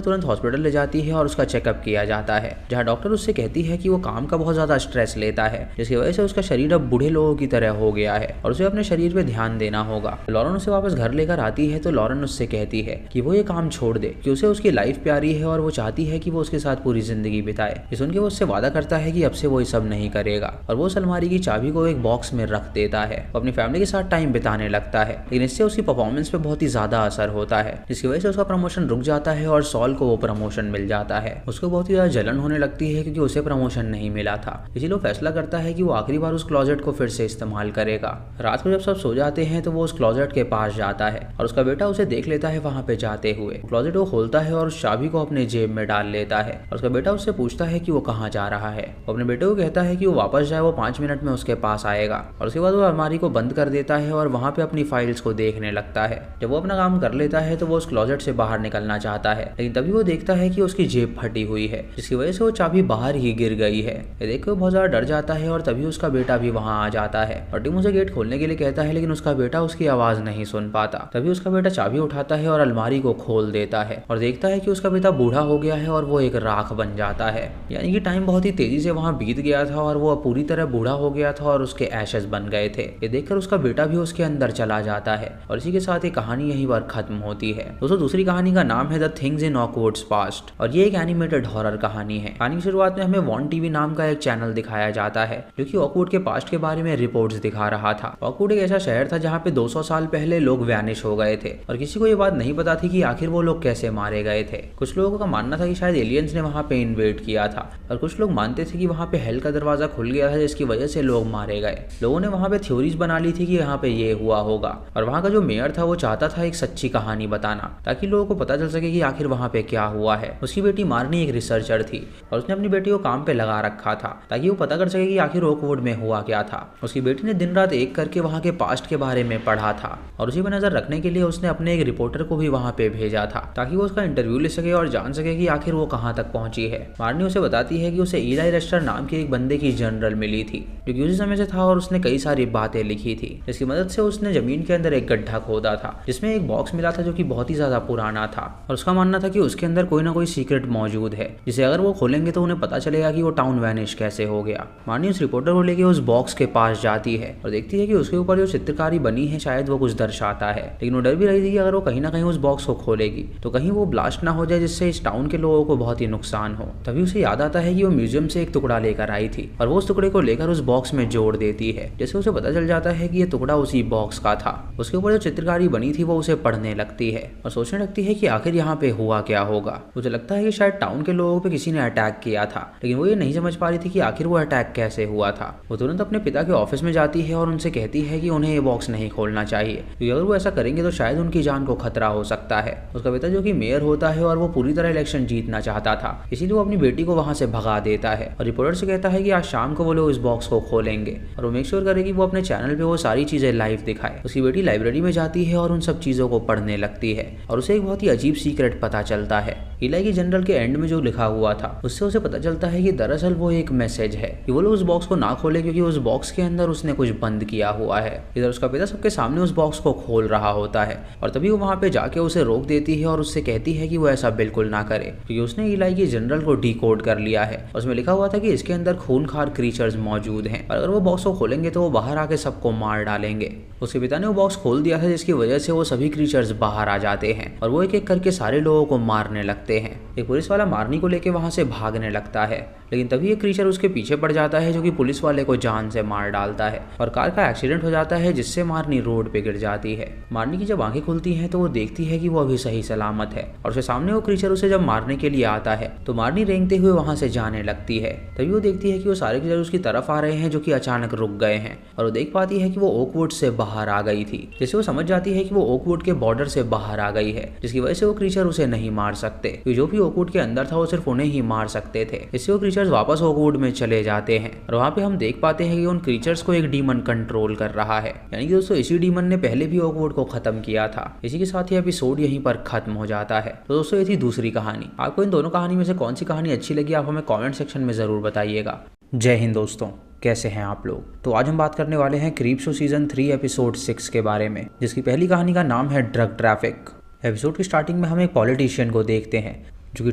A: तुरंत हॉस्पिटल ले जाती है और उसका चेकअप किया जाता है, जहाँ डॉक्टर उससे कहती है कि वो काम का बहुत ज्यादा स्ट्रेस लेता है, जिसकी वजह से उसका शरीर अब बूढ़े लोगों की तरह हो गया है और उसे अपने शरीर पे ध्यान देना होगा। लॉरेन उसे वापस घर लेकर आती है तो लॉरेन उससे कहती है कि वो ये काम छोड़ दे कि उसे उसकी लाइफ प्यारी है और वो चाहती है कि वो उसके साथ पूरी जिंदगी बिताए। ये सुन के वो उससे वादा करता है कि अब से वो ये सब नहीं करेगा और वो उस अलमारी की चाबी को एक बॉक्स में रख देता है। वो अपनी फैमिली के साथ टाइम बिताने लगता है, लेकिन इससे उसकी परफॉर्मेंस पे बहुत ही ज्यादा असर होता है, जिसकी वजह से उसका प्रमोशन रुक जाता है और सॉल को वो प्रमोशन मिल जाता है। उसको बहुत ही ज्यादा जलन होने लगती है क्योंकि उसे प्रमोशन नहीं मिला था, इसीलिए वो फैसला करता है कि वो आखिरी बार उस क्लोजेट को फिर से इस्तेमाल करेगा। रात को जब सब सो जाते हैं तो वो उस क्लोजेट के पास जाता है और उसका बेटा उसे देख लेता है वहां पे जाते हुए। क्लोजेट वो खोलता है और उस चाबी को अपने जेब में डाल लेता है और उसका बेटा उससे पूछता है कि वो कहाँ जा रहा है। वो अपने बेटे को कहता है कि वो वापस जाए, वो 5 मिनट में उसके पास आएगा और उसके बाद वो अलमारी को बंद कर देता है और वहां पे अपनी फाइल्स को देखने लगता है। जब वो अपना काम कर लेता है तो वो उस क्लोजेट से बाहर निकलना चाहता है, लेकिन तभी वो देखता है कि उसकी जेब फटी हुई है, जिसकी वजह से वो चाबी बाहर ही गिर गई है। ये देख के बहुत ज्यादा डर जाता है और तभी उसका बेटा भी वहां आ जाता है और टिम उसे गेट खोलने के लिए कहता है, लेकिन उसका बेटा उसकी आवाज नहीं सुन पाता। तभी उसका बेटा चाबी उठाता है और अलमारी को खोल देता है और देखता है कि उसका बेटा बूढ़ा हो गया है और वो एक राख बन जाता है, यानी कि टाइम बहुत ही तेजी से वहां बीत गया था और वो पूरी तरह बूढ़ा हो गया था और उसके एशेस बन गए थे। ये देखकर उसका बेटा भी उसके अंदर चला जाता है और इसी के साथ ये कहानी यहीं पर खत्म होती है। दोस्तों दूसरी कहानी का नाम है द थिंग्स इन ऑकवर्ड्स पास्ट और ये एक एनिमेटेड हॉरर कहानी है। कहानी की शुरुआत में हमें वॉन टीवी नाम का एक चैनल दिखाया जाता है जो कि ऑकवुड के पास्ट के बारे में रिपोर्ट्स दिखा रहा था। ऑकवुड एक ऐसा शहर था जहाँ पे 200 साल पहले लोग वैनिश हो गए थे और किसी को ये बात नहीं पता थी कि आखिर वो लोग कैसे मारे गए थे। कुछ लोगों का मानना था कि शायद एलियंस ने वहाँ पे इन्वेड किया था और कुछ लोग मानते थे कि वहाँ पे हेल का दरवाजा खुल गया था जिसकी वजह से लोग मारे गए। लोगों ने वहाँ पे थ्योरीज बना ली थी कि यहाँ पे ये हुआ होगा और वहाँ का जो मेयर था वो चाहता था एक सच्ची कहानी बताना ताकि लोगों को पता चल सके कि आखिर वहाँ पे क्या हुआ है। उसकी बेटी मार्नी एक रिसर्चर थी और उसने अपनी बेटी को काम पे लगा रखा था ताकि वो पता कर सके कि आखिर ओकवुड में हुआ क्या था। उसकी बेटी ने दिन रात एक करके वहाँ के पास्ट के बारे में पढ़ा था और उसी पर नजर रखने के लिए उसने अपने एक रिपोर्टर को भी वहाँ पे भेजा था ताकि वो उसका इंटरव्यू ले सके और जान सके कि आखिर वो कहाँ तक पहुंची है। मार्नी उसे बताती है कि उसे इलाई रेस्टर नाम के एक बंदे की जनरल मिली थी जो कि उसी समय से था और उसने कई सारी बातें लिखी थी, जिसकी मदद से उसने जमीन के अंदर एक गड्ढा खोदा था जिसमें एक बॉक्स मिला था जो कि बहुत ही ज्यादा पुराना था और उसका मानना था कि उसके अंदर कोई ना कोई सीक्रेट मौजूद है जिसे अगर वो खोलेंगे तो उन्हें पता चलेगा कि वो टाउन वैनिश कैसे हो गया। मार्नी उस रिपोर्टर को लेके उस बॉक्स के पास जाती है और देखती है कि उसके ऊपर जो चित्रकारी बनी है शायद वो कुछ दर्शाता है, लेकिन वो डर भी रही थी कि अगर वो कहीं ना कहीं उस बॉक्स को खोलेगी तो कहीं वो ब्लास्ट ना हो जाए जिससे इस टाउन के लोगों को बहुत ही नुकसान हो। तभी उसे याद आता है कि वो म्यूजियम से एक टुकड़ा लेकर आई थी और वो उस टुकड़े को लेकर उस बॉक्स में जोड़ देती है, जैसे उसे पता चल जाता है कि ये टुकड़ा उसी बॉक्स का था। उसके ऊपर जो चित्रकारी बनी थी वो उसे पढ़ने लगती है और सोचने लगती है कि आखिर यहाँ पे हुआ क्या होगा। उसे लगता है कि शायद टाउन के लोगों पे किसी ने अटैक किया था, लेकिन वो ये नहीं समझ पा रही थी कि आखिर वो अटैक कैसे हुआ था। वो तुरंत अपने पिता के ऑफिस में जाती है और उनसे कहती है कि उन्हें ये बॉक्स नहीं खोलना चाहिए, क्योंकि अगर वो ऐसा करेंगे तो शायद उनकी जान को खतरा हो सकता है। उसका पिता जो कि मेयर होता है और वो पूरी तरह इलेक्शन जीतना चाहता था, इसीलिए वो अपनी बेटी को वहां से भगा देता है और रिपोर्टर से कहता है कि आज शाम को वो लोग इस बॉक्स को खोलेंगे और वो मेक श्योर करे कि वो अपने चैनल पे वो सारी चीजें लाइव दिखाए। उसकी बेटी लाइब्रेरी में जाती है और उन सब चीजों को पढ़ने लगती है और उसे एक बहुत ही अजीब सीक्रेट पता चलता है। इलाई की जनरल के एंड में जो लिखा हुआ था उससे उसे पता चलता है कि दरअसल वो एक मैसेज है कि वो लोग उस बॉक्स को ना खोले, क्योंकि उस बॉक्स के अंदर उसने कुछ बंद किया हुआ है। इधर उसका पिता सबके सामने उस बॉक्स को खोल रहा होता है और तभी वो वहां पे जाके उसे रोक देती है और उससे कहती है कि वो ऐसा बिल्कुल ना करे, क्योंकि उसने इलाई की जनरल को डिकोड कर लिया है। उसमें लिखा हुआ था कि इसके अंदर खूनखार क्रीचर्स मौजूद हैं और अगर वो बॉक्स को खोलेंगे तो वो बाहर आके सबको मार डालेंगे। उसके पिता ने वो बॉक्स खोल दिया था, जिसकी वजह से वो सभी क्रीचर्स बाहर आ जाते हैं और वो एक एक करके सारे लोगों को मारने लगते हैं। एक पुलिस वाला मारनी को लेके वहां से भागने लगता है, लेकिन तभी एक क्रीचर उसके पीछे पड़ जाता है जो कि पुलिस वाले को जान से मार डालता है और कार का एक्सीडेंट हो जाता है, जिससे मारनी रोड पे गिर जाती है। मारनी की जब आंखें खुलती हैं तो वो देखती है कि वो अभी सही सलामत है और उसके सामने वो क्रीचर उसे जब मारने के लिए आता है तो मारनी रेंगते हुए वहां से जाने लगती है। तभी वो देखती है कि वो सारे क्रीचर उसकी तरफ आ रहे हैं जो कि अचानक रुक गए हैं और वो देख पाती है कि वो ओकवुड से बाहर आ गई थी, जिससे वो समझ जाती है कि वो ओकवुड के बॉर्डर से बाहर आ गई है, जिसकी वजह से वो क्रीचर उसे नहीं मार सकते, क्योंकि जो भी ओकवुड के अंदर था वो सिर्फ उन्हें ही मार सकते थे। इससे वो क्रीचर्स वापस ओकवुड में चले जाते हैं और वहाँ पे हम देख पाते हैं कि उन क्रीचर्स को एक डीमन कंट्रोल कर रहा है, यानी कि दोस्तों इसी डीमन ने पहले भी ओकवुड को खत्म किया था। इसी के साथ ही एपिसोड यहीं पर खत्म हो जाता है। तो दोस्तों ये थी दूसरी कहानी। आपको इन दोनों कहानी में से कौन सी कहानी अच्छी लगी आप हमें कमेंट सेक्शन में जरूर बताइएगा। जय हिंद दोस्तों, कैसे हैं आप लोग। तो आज हम बात करने वाले हैं क्रीप्सो सीजन 3 एपिसोड 6 के बारे में, जिसकी पहली कहानी का नाम है ड्रग ट्रैफिक। एपिसोड की स्टार्टिंग में हम एक पॉलिटिशियन को देखते हैं जो कि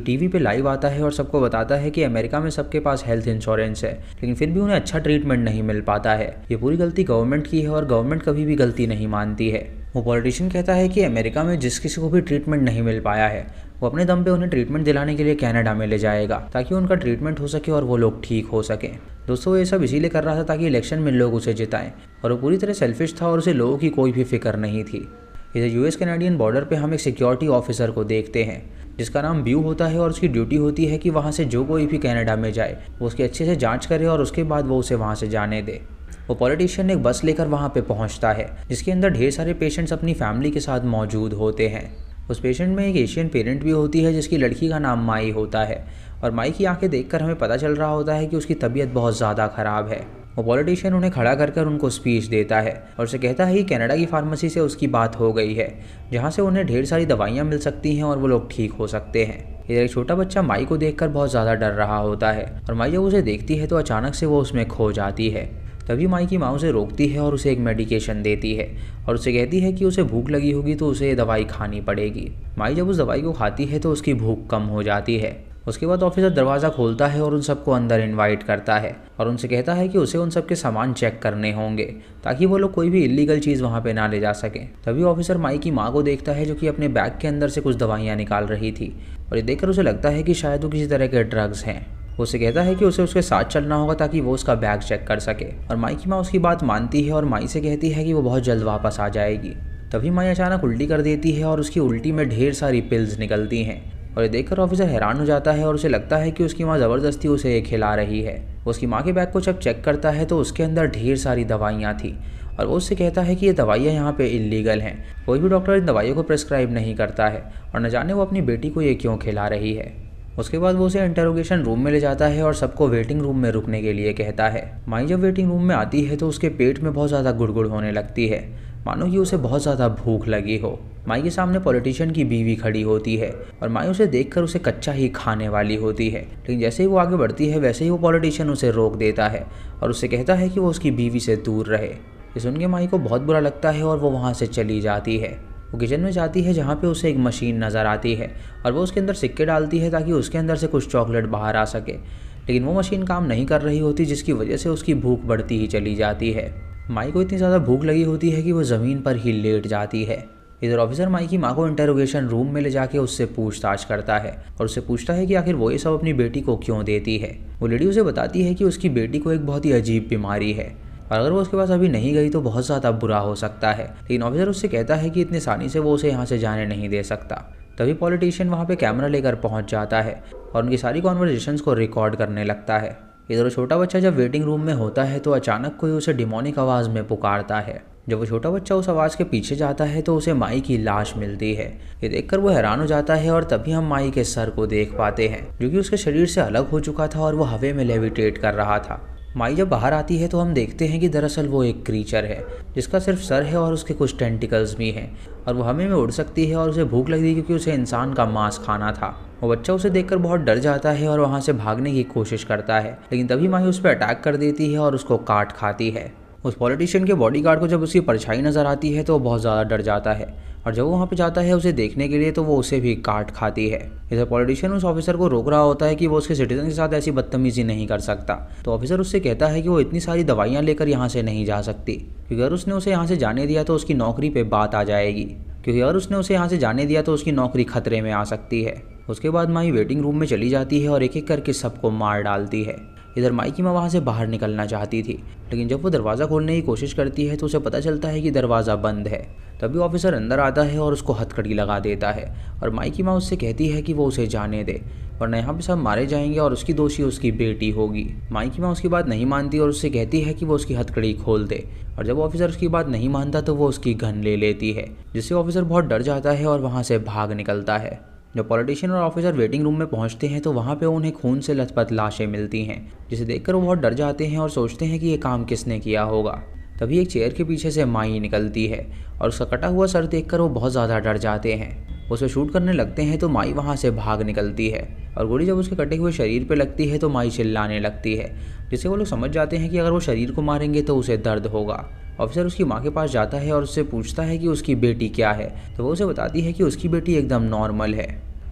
A: टीवी पे लाइव आता है और सबको बताता है कि अमेरिका में सबके पास हेल्थ इंश्योरेंस है, लेकिन फिर भी उन्हें अच्छा ट्रीटमेंट नहीं मिल पाता है। ये पूरी गलती गवर्नमेंट की है और गवर्नमेंट कभी भी गलती नहीं मानती है। वो पॉलिटिशियन कहता है कि अमेरिका में जिस किसी को भी ट्रीटमेंट नहीं मिल पाया है वो अपने दम पे उन्हें ट्रीटमेंट दिलाने के लिए कनाडा में ले जाएगा, ताकि उनका ट्रीटमेंट हो सके और वो लोग ठीक हो सकें। दोस्तों ये सब इसीलिए कर रहा था ताकि इलेक्शन में लोग उसे जिताएं, और वो पूरी तरह सेल्फिश था और उसे लोगों की कोई भी फिक्र नहीं थी। इधर यूएस कैनेडियन बॉर्डर पे हम एक सिक्योरिटी ऑफिसर को देखते हैं जिसका नाम ब्यू होता है और उसकी ड्यूटी होती है कि वहाँ से जो कोई भी कनाडा में जाए वो उसकी अच्छे से जांच करे और उसके बाद वो उसे वहाँ से जाने दे। वो पॉलिटिशियन एक बस लेकर वहाँ पे पहुँचता है जिसके अंदर ढेर सारे पेशेंट्स अपनी फैमिली के साथ मौजूद होते हैं। उस पेशेंट में एक एशियन पेरेंट भी होती है जिसकी लड़की का नाम माई होता है, और माई की आंखें देखकर हमें पता चल रहा होता है कि उसकी तबीयत बहुत ज़्यादा ख़राब है। वो पॉलिटिशियन उन्हें खड़ा कर उनको स्पीच देता है और उसे कहता है कि कनाडा की फार्मेसी से उसकी बात हो गई है जहाँ से उन्हें ढेर सारी दवाइयाँ मिल सकती हैं और वो लोग ठीक हो सकते हैं। इधर एक छोटा बच्चा माई को देखकर बहुत ज़्यादा डर रहा होता है और माई जब उसे देखती है तो अचानक से वो उसमें खो जाती है। तभी माई की माँ उसे रोकती है और उसे एक मेडिकेशन देती है और उसे कहती है कि उसे भूख लगी होगी तो उसे ये दवाई खानी पड़ेगी। माई जब उस दवाई को खाती है तो उसकी भूख कम हो जाती है। उसके बाद ऑफिसर दरवाज़ा खोलता है और उन सबको अंदर इनवाइट करता है और उनसे कहता है कि उसे उन सबके सामान चेक करने होंगे ताकि वो लोग कोई भी इलीगल चीज़ वहाँ पे ना ले जा सकें। तभी ऑफिसर माई की माँ को देखता है जो कि अपने बैग के अंदर से कुछ दवाइयाँ निकाल रही थी और ये देखकर उसे लगता है कि शायद वो किसी तरह के ड्रग्स हैं। वो उसे कहता है कि उसे उसके साथ चलना होगा ताकि वो उसका बैग चेक कर सके, और माई की माँ उसकी बात मानती है और माई से कहती है कि वो बहुत जल्द वापस आ जाएगी। तभी माई अचानक उल्टी कर देती है और उसकी उल्टी में ढेर सारी पिल्स निकलती हैं और ये देखकर ऑफिसर हैरान हो जाता है और उसे लगता है कि उसकी माँ ज़बरदस्ती उसे खिला रही है। वो उसकी माँ के बैग को जब चेक करता है तो उसके अंदर ढेर सारी दवाइयाँ थी और वो उससे कहता है कि ये दवाइयाँ यहाँ पे इलीगल हैं, कोई भी डॉक्टर इन दवाइयों को प्रिस्क्राइब नहीं करता है और न जाने वो अपनी बेटी को ये क्यों खिला रही है। उसके बाद वो उसे इंटरोगेशन रूम में ले जाता है और सबको वेटिंग रूम में रुकने के लिए कहता है। माई जब वेटिंग रूम में आती है तो उसके पेट में बहुत ज़्यादा गुड़गुड़ होने लगती है, मानो कि उसे बहुत ज़्यादा भूख लगी हो। माई के सामने पॉलिटिशियन की बीवी खड़ी होती है और माई उसे देखकर उसे कच्चा ही खाने वाली होती है, लेकिन जैसे ही वो आगे बढ़ती है वैसे ही वो पॉलिटिशियन उसे रोक देता है और उससे कहता है कि वो उसकी बीवी से दूर रहे। ये सुन के माई को बहुत बुरा लगता है और वो वहाँ से चली जाती है। वो किचन में जाती है जहाँ पे उसे एक मशीन नज़र आती है और वो उसके अंदर सिक्के डालती है ताकि उसके अंदर से कुछ चॉकलेट बाहर आ सके, लेकिन वो मशीन काम नहीं कर रही होती जिसकी वजह से उसकी भूख बढ़ती ही चली जाती है। माई को इतनी ज़्यादा भूख लगी होती है कि वो ज़मीन पर ही लेट जाती है। इधर ऑफिसर माई की माँ को इंटरोगेशन रूम में ले जाके उससे पूछताछ करता है और उससे पूछता है कि आखिर वो ये सब अपनी बेटी को क्यों देती है। वो लेडी उसे बताती है कि उसकी बेटी को एक बहुत ही अजीब बीमारी है और अगर वो उसके पास अभी नहीं गई तो बहुत ज़्यादा बुरा हो सकता है, लेकिन ऑफिसर उससे कहता है कि इतनी आसानी से वो उसे यहाँ से जाने नहीं दे सकता। तभी पॉलिटिशियन वहाँ पे कैमरा लेकर पहुँच जाता है और उनकी सारी कॉन्वर्जेशंस को रिकॉर्ड करने लगता है। इधर छोटा बच्चा जब वेटिंग रूम में होता है तो अचानक कोई उसे डिमोनिक आवाज़ में पुकारता है। जब वो छोटा बच्चा उस आवाज़ के पीछे जाता है तो उसे माई की लाश मिलती है। ये देखकर वो हैरान हो जाता है और तभी हम माई के सर को देख पाते हैं जो कि उसके शरीर से अलग हो चुका था और वो हवा में लेविटेट कर रहा था। माई जब बाहर आती है तो हम देखते हैं कि दरअसल वो एक क्रीचर है जिसका सिर्फ सर है और उसके कुछ टेंटिकल्स भी हैं और वो हवा में उड़ सकती है और उसे भूख लगी क्योंकि उसे इंसान का मांस खाना था। वो बच्चा उसे देखकर बहुत डर जाता है और वहाँ से भागने की कोशिश करता है, लेकिन तभी माई उस पर अटैक कर देती है और उसको काट खाती है। उस पॉलिटिशियन के बॉडीगार्ड को जब उसकी परछाई नज़र आती है तो वो बहुत ज़्यादा डर जाता है और जब वो वहाँ पे जाता है उसे देखने के लिए तो वो उसे भी काट खाती है। इधर पॉलिटिशियन उस ऑफिसर को रोक रहा होता है कि वो उसके सिटीजन के साथ ऐसी बदतमीजी नहीं कर सकता। तो ऑफिसर उससे कहता है कि वो इतनी सारी दवाइयाँ लेकर यहाँ से नहीं जा सकती क्योंकि अगर उसने उसे यहाँ से जाने दिया तो उसकी नौकरी पर बात आ जाएगी, क्योंकि अगर उसने उसे यहाँ से जाने दिया तो उसकी नौकरी खतरे में आ सकती है। उसके बाद माई वेटिंग रूम में चली जाती है और एक एक करके सबको मार डालती है। इधर माई की माँ वहाँ से बाहर निकलना चाहती थी, लेकिन जब वो दरवाज़ा खोलने की कोशिश करती है तो उसे पता चलता है कि दरवाज़ा बंद है। तभी ऑफिसर अंदर आता है और उसको हथकड़ी लगा देता है और माई की माँ उससे कहती है कि वो उसे जाने दे वरना यहाँ पे सब मारे जाएंगे और उसकी दोषी उसकी बेटी होगी। माई की माँ उसकी बात नहीं मानती और उससे कहती है कि वो उसकी हथकड़ी खोल दे और जब ऑफिसर उसकी बात नहीं मानता तो वो उसकी गन ले लेती है, जिससे ऑफिसर बहुत डर जाता है और वहाँ से भाग निकलता है। जब पॉलिटिशियन और ऑफिसर वेटिंग रूम में पहुंचते हैं तो वहाँ पे उन्हें खून से लथपथ लाशें मिलती हैं, जिसे देखकर वो बहुत डर जाते हैं और सोचते हैं कि ये काम किसने किया होगा। तभी एक चेयर के पीछे से माई निकलती है और उसका कटा हुआ सर देखकर वो बहुत ज़्यादा डर जाते हैं। उसे शूट करने लगते हैं तो माई वहाँ से भाग निकलती है और गोली जब उसके कटे हुए शरीर पर लगती है तो माई चिल्लाने लगती है, जिससे वो लोग समझ जाते हैं कि अगर वो शरीर को मारेंगे तो उसे दर्द होगा। ऑफिसर उसकी माँ के पास जाता है और उससे पूछता है कि उसकी बेटी क्या है, तो वो उसे बताती है कि उसकी बेटी एकदम नॉर्मल है।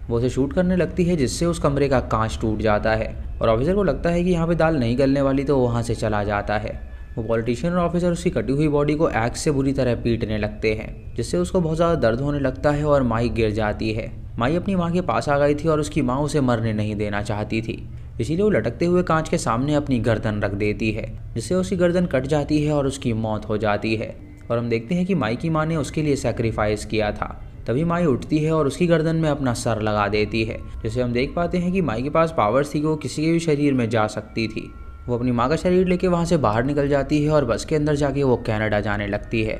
A: वो उसे शूट करने लगती है जिससे उस कमरे का कांच टूट जाता है और ऑफिसर को लगता है कि यहाँ पे दाल नहीं गलने वाली, तो वो वहाँ से चला जाता है। वो पॉलिटिशियन और ऑफिसर उसकी कटी हुई बॉडी को एक्स से बुरी तरह पीटने लगते हैं, जिससे उसको बहुत ज़्यादा दर्द होने लगता है और माई गिर जाती है। माई अपनी माँ के पास आ गई थी और उसकी माँ उसे मरने नहीं देना चाहती थी, इसीलिए वो लटकते हुए कांच के सामने अपनी गर्दन रख देती है, जिससे उसकी गर्दन कट जाती है और उसकी मौत हो जाती है। और हम देखते हैं कि माई की माँ ने उसके लिए सेक्रीफाइस किया था। तभी माई उठती है और उसकी गर्दन में अपना सर लगा देती है, जिससे हम देख पाते हैं कि माई के पास पावर्स थी कि वो किसी के भी शरीर में जा सकती थी। वो अपनी माँ का शरीर लेके वहाँ से बाहर निकल जाती है और बस के अंदर जाके वो कनाडा जाने लगती है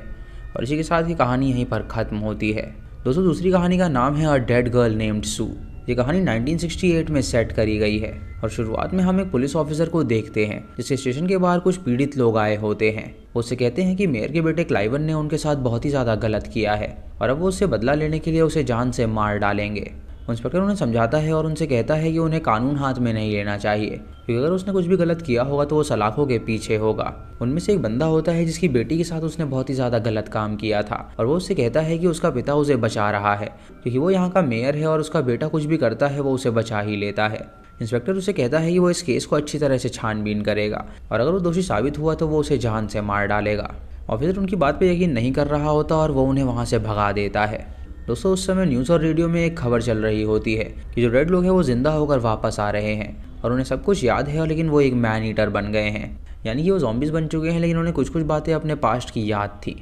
A: और इसी के साथ ही कहानी यहीं पर ख़त्म होती है। दोस्तों, दूसरी कहानी का नाम है अ डेड गर्ल नेम्ड सू। ये कहानी 1968 में सेट करी गई है और शुरुआत में हम एक पुलिस ऑफिसर को देखते हैं जिसके स्टेशन के बाहर कुछ पीड़ित लोग आए होते हैं। वो उससे कहते हैं कि मेयर के बेटे क्लाइवन ने उनके साथ बहुत ही ज़्यादा गलत किया है और अब वो उससे बदला लेने के लिए उसे जान से मार डालेंगे। इंस्पेक्टर उन्हें समझाता है और उनसे कहता है कि उन्हें कानून हाथ में नहीं लेना चाहिए, क्योंकि अगर उसने कुछ भी गलत किया होगा तो वो सलाखों के पीछे होगा। उनमें से एक बंदा होता है जिसकी बेटी के साथ उसने बहुत ही ज़्यादा गलत काम किया था और वो उससे कहता है कि उसका पिता उसे बचा रहा है, क्योंकि वो यहाँ का मेयर है और उसका बेटा कुछ भी करता है वो उसे बचा ही लेता है। इंस्पेक्टर उसे कहता है कि वो इस केस को अच्छी तरह से छानबीन करेगा और अगर वो दोषी साबित हुआ तो वो उसे जान से मार डालेगा। ऑफिसर उनकी बात पर यकीन नहीं कर रहा होता और वो उन्हें वहाँ से भगा देता है। दोस्तों, उस समय न्यूज़ और रेडियो में एक खबर चल रही होती है कि जो रेड लोग हैं वो जिंदा होकर वापस आ रहे हैं और उन्हें सब कुछ याद है, लेकिन वो एक मैन ईटर बन गए हैं, यानी कि वो ज़ॉम्बीज़ बन चुके हैं, लेकिन उन्हें कुछ कुछ बातें अपने पास्ट की याद थी।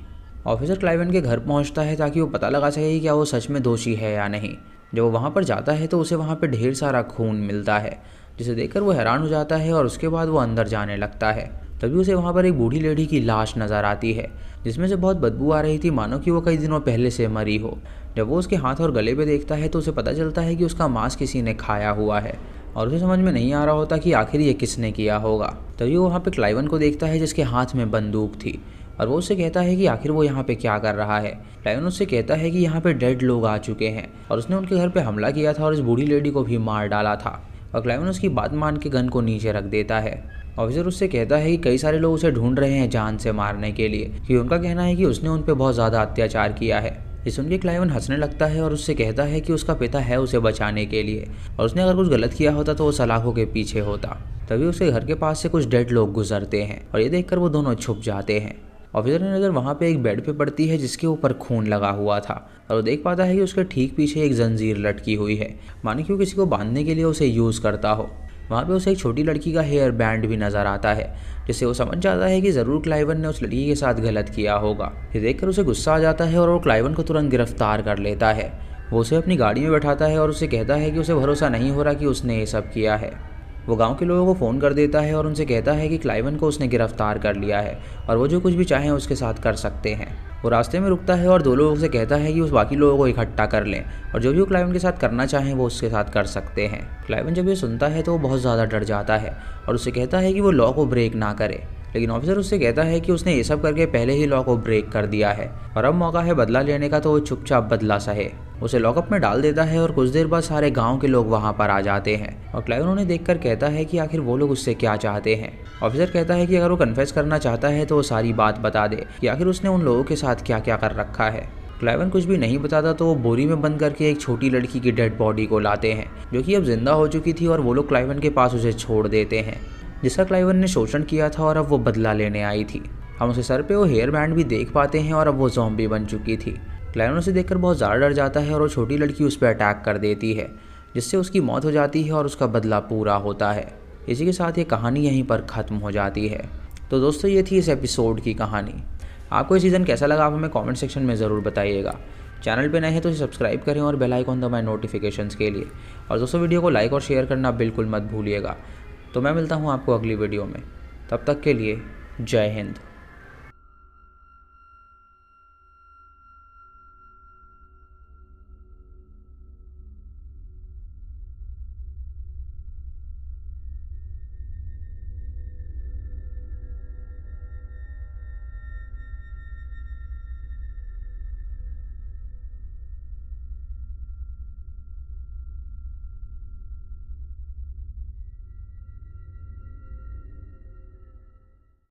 A: ऑफिसर क्लाइवन के घर पहुंचता है ताकि वो पता लगा सके कि क्या वो सच में दोषी है या नहीं। जब वो वहाँ पर जाता है तो उसे वहाँ पर ढेर सारा खून मिलता है, जिसे देखकर वो हैरान हो जाता है और उसके बाद वो अंदर जाने लगता है। तभी उसे वहाँ पर एक बूढ़ी लेडी की लाश नज़र आती है जिसमें से बहुत बदबू आ रही थी, मानो कि वो कई दिनों पहले से मरी हो। जब वो उसके हाथ और गले पे देखता है तो उसे पता चलता है कि उसका मांस किसी ने खाया हुआ है और उसे समझ में नहीं आ रहा होता कि आखिर ये किसने किया होगा। तभी वो वहाँ पे क्लाइवन को देखता है जिसके हाथ में बंदूक थी और वो उससे कहता है कि आखिर वो यहाँ पे क्या कर रहा है। क्लाइवन उससे कहता है कि यहाँ पे डेड लोग आ चुके हैं और उसने उनके घर पे हमला किया था और इस बूढ़ी लेडी को भी मार डाला था। और क्लाइवन उसकी बात मान के गन को नीचे रख देता है। ऑफिसर उससे कहता है कि कई सारे लोग उसे ढूंढ रहे हैं जान से मारने के लिए, क्योंकि उनका कहना है कि उसने उन पर बहुत ज़्यादा अत्याचार किया है। ये सुन के क्लाइवन हंसने लगता है और उससे कहता है कि उसका पिता है उसे बचाने के लिए और उसने अगर कुछ गलत किया होता तो वो सलाखों के पीछे होता। तभी उसके घर के पास से कुछ डेड लोग गुजरते हैं और ये देखकर वो दोनों छुप जाते हैं। ऑफिसर की नज़र वहाँ पे एक बेड पे पड़ती है जिसके ऊपर खून लगा हुआ था और वो देख पाता है कि उसके ठीक पीछे एक जंजीर लटकी हुई है, मानो कि वो किसी को बांधने के लिए उसे यूज़ करता हो। वहाँ पे उसे एक छोटी लड़की का हेयर बैंड भी नज़र आता है, जिससे वो समझ जाता है कि ज़रूर क्लाइवन ने उस लड़की के साथ गलत किया होगा। ये देखकर उसे गुस्सा आ जाता है और वो क्लाइवन को तुरंत गिरफ्तार कर लेता है। वो उसे अपनी गाड़ी में बैठाता है और उसे कहता है कि उसे भरोसा नहीं हो रहा कि उसने ये सब किया है। वो गांव के लोगों को फ़ोन कर देता है और उनसे कहता है कि क्लाइवन को उसने गिरफ्तार कर लिया है और वो जो कुछ भी चाहें उसके साथ कर सकते हैं। वो रास्ते में रुकता है और 2 लोगों से कहता है कि उस बाकी लोगों को इकट्ठा कर लें और जो भी वो क्लाइवन के साथ करना चाहें वो उसके साथ कर सकते हैं। क्लाइवन जब ये सुनता है तो वो बहुत ज़्यादा डर जाता है और उससे कहता है कि वो लॉ को ब्रेक ना करे, लेकिन ऑफिसर उससे कहता है कि उसने ये सब करके पहले ही लॉ को ब्रेक कर दिया है और अब मौका है बदला लेने का, तो वो चुपचाप बदला सहे। उसे लॉकअप में डाल देता है और कुछ देर बाद सारे गांव के लोग वहां पर आ जाते हैं और क्लाइवन उन्हें देखकर कहता है कि आखिर वो लोग उससे क्या चाहते हैं। ऑफिसर कहता है कि अगर वो कन्फेस करना चाहता है तो वो सारी बात बता दे कि आखिर उसने उन लोगों के साथ क्या क्या कर रखा है। क्लाइवन कुछ भी नहीं बताता तो वो बोरी में बंद करके एक छोटी लड़की की डेड बॉडी को लाते हैं जो कि अब जिंदा हो चुकी थी और वो लोग क्लाइवन के पास उसे छोड़ देते हैं जिसका क्लाइवन ने शोषण किया था और अब वो बदला लेने आई थी। हम उसे सर पे वो हेयर बैंड भी देख पाते हैं और अब वो ज़ॉम्बी बन चुकी थी। क्लाइवन उसे देखकर बहुत ज़्यादा डर जाता है और वो छोटी लड़की उस पर अटैक कर देती है जिससे उसकी मौत हो जाती है और उसका बदला पूरा होता है। इसी के साथ ये कहानी यहीं पर ख़त्म हो जाती है। तो दोस्तों ये थी इस एपिसोड की कहानी। आपको ये सीज़न कैसा लगा आप हमें कमेंट सेक्शन में ज़रूर बताइएगा। चैनल पे नए हैं तो इसे सब्सक्राइब करें और बेल आइकॉन दबाएं नोटिफिकेशंस के लिए। और दोस्तों वीडियो को लाइक और शेयर करना बिल्कुल मत भूलिएगा। तो मैं मिलता हूँ आपको अगली वीडियो में, तब तक के लिए जय हिंद।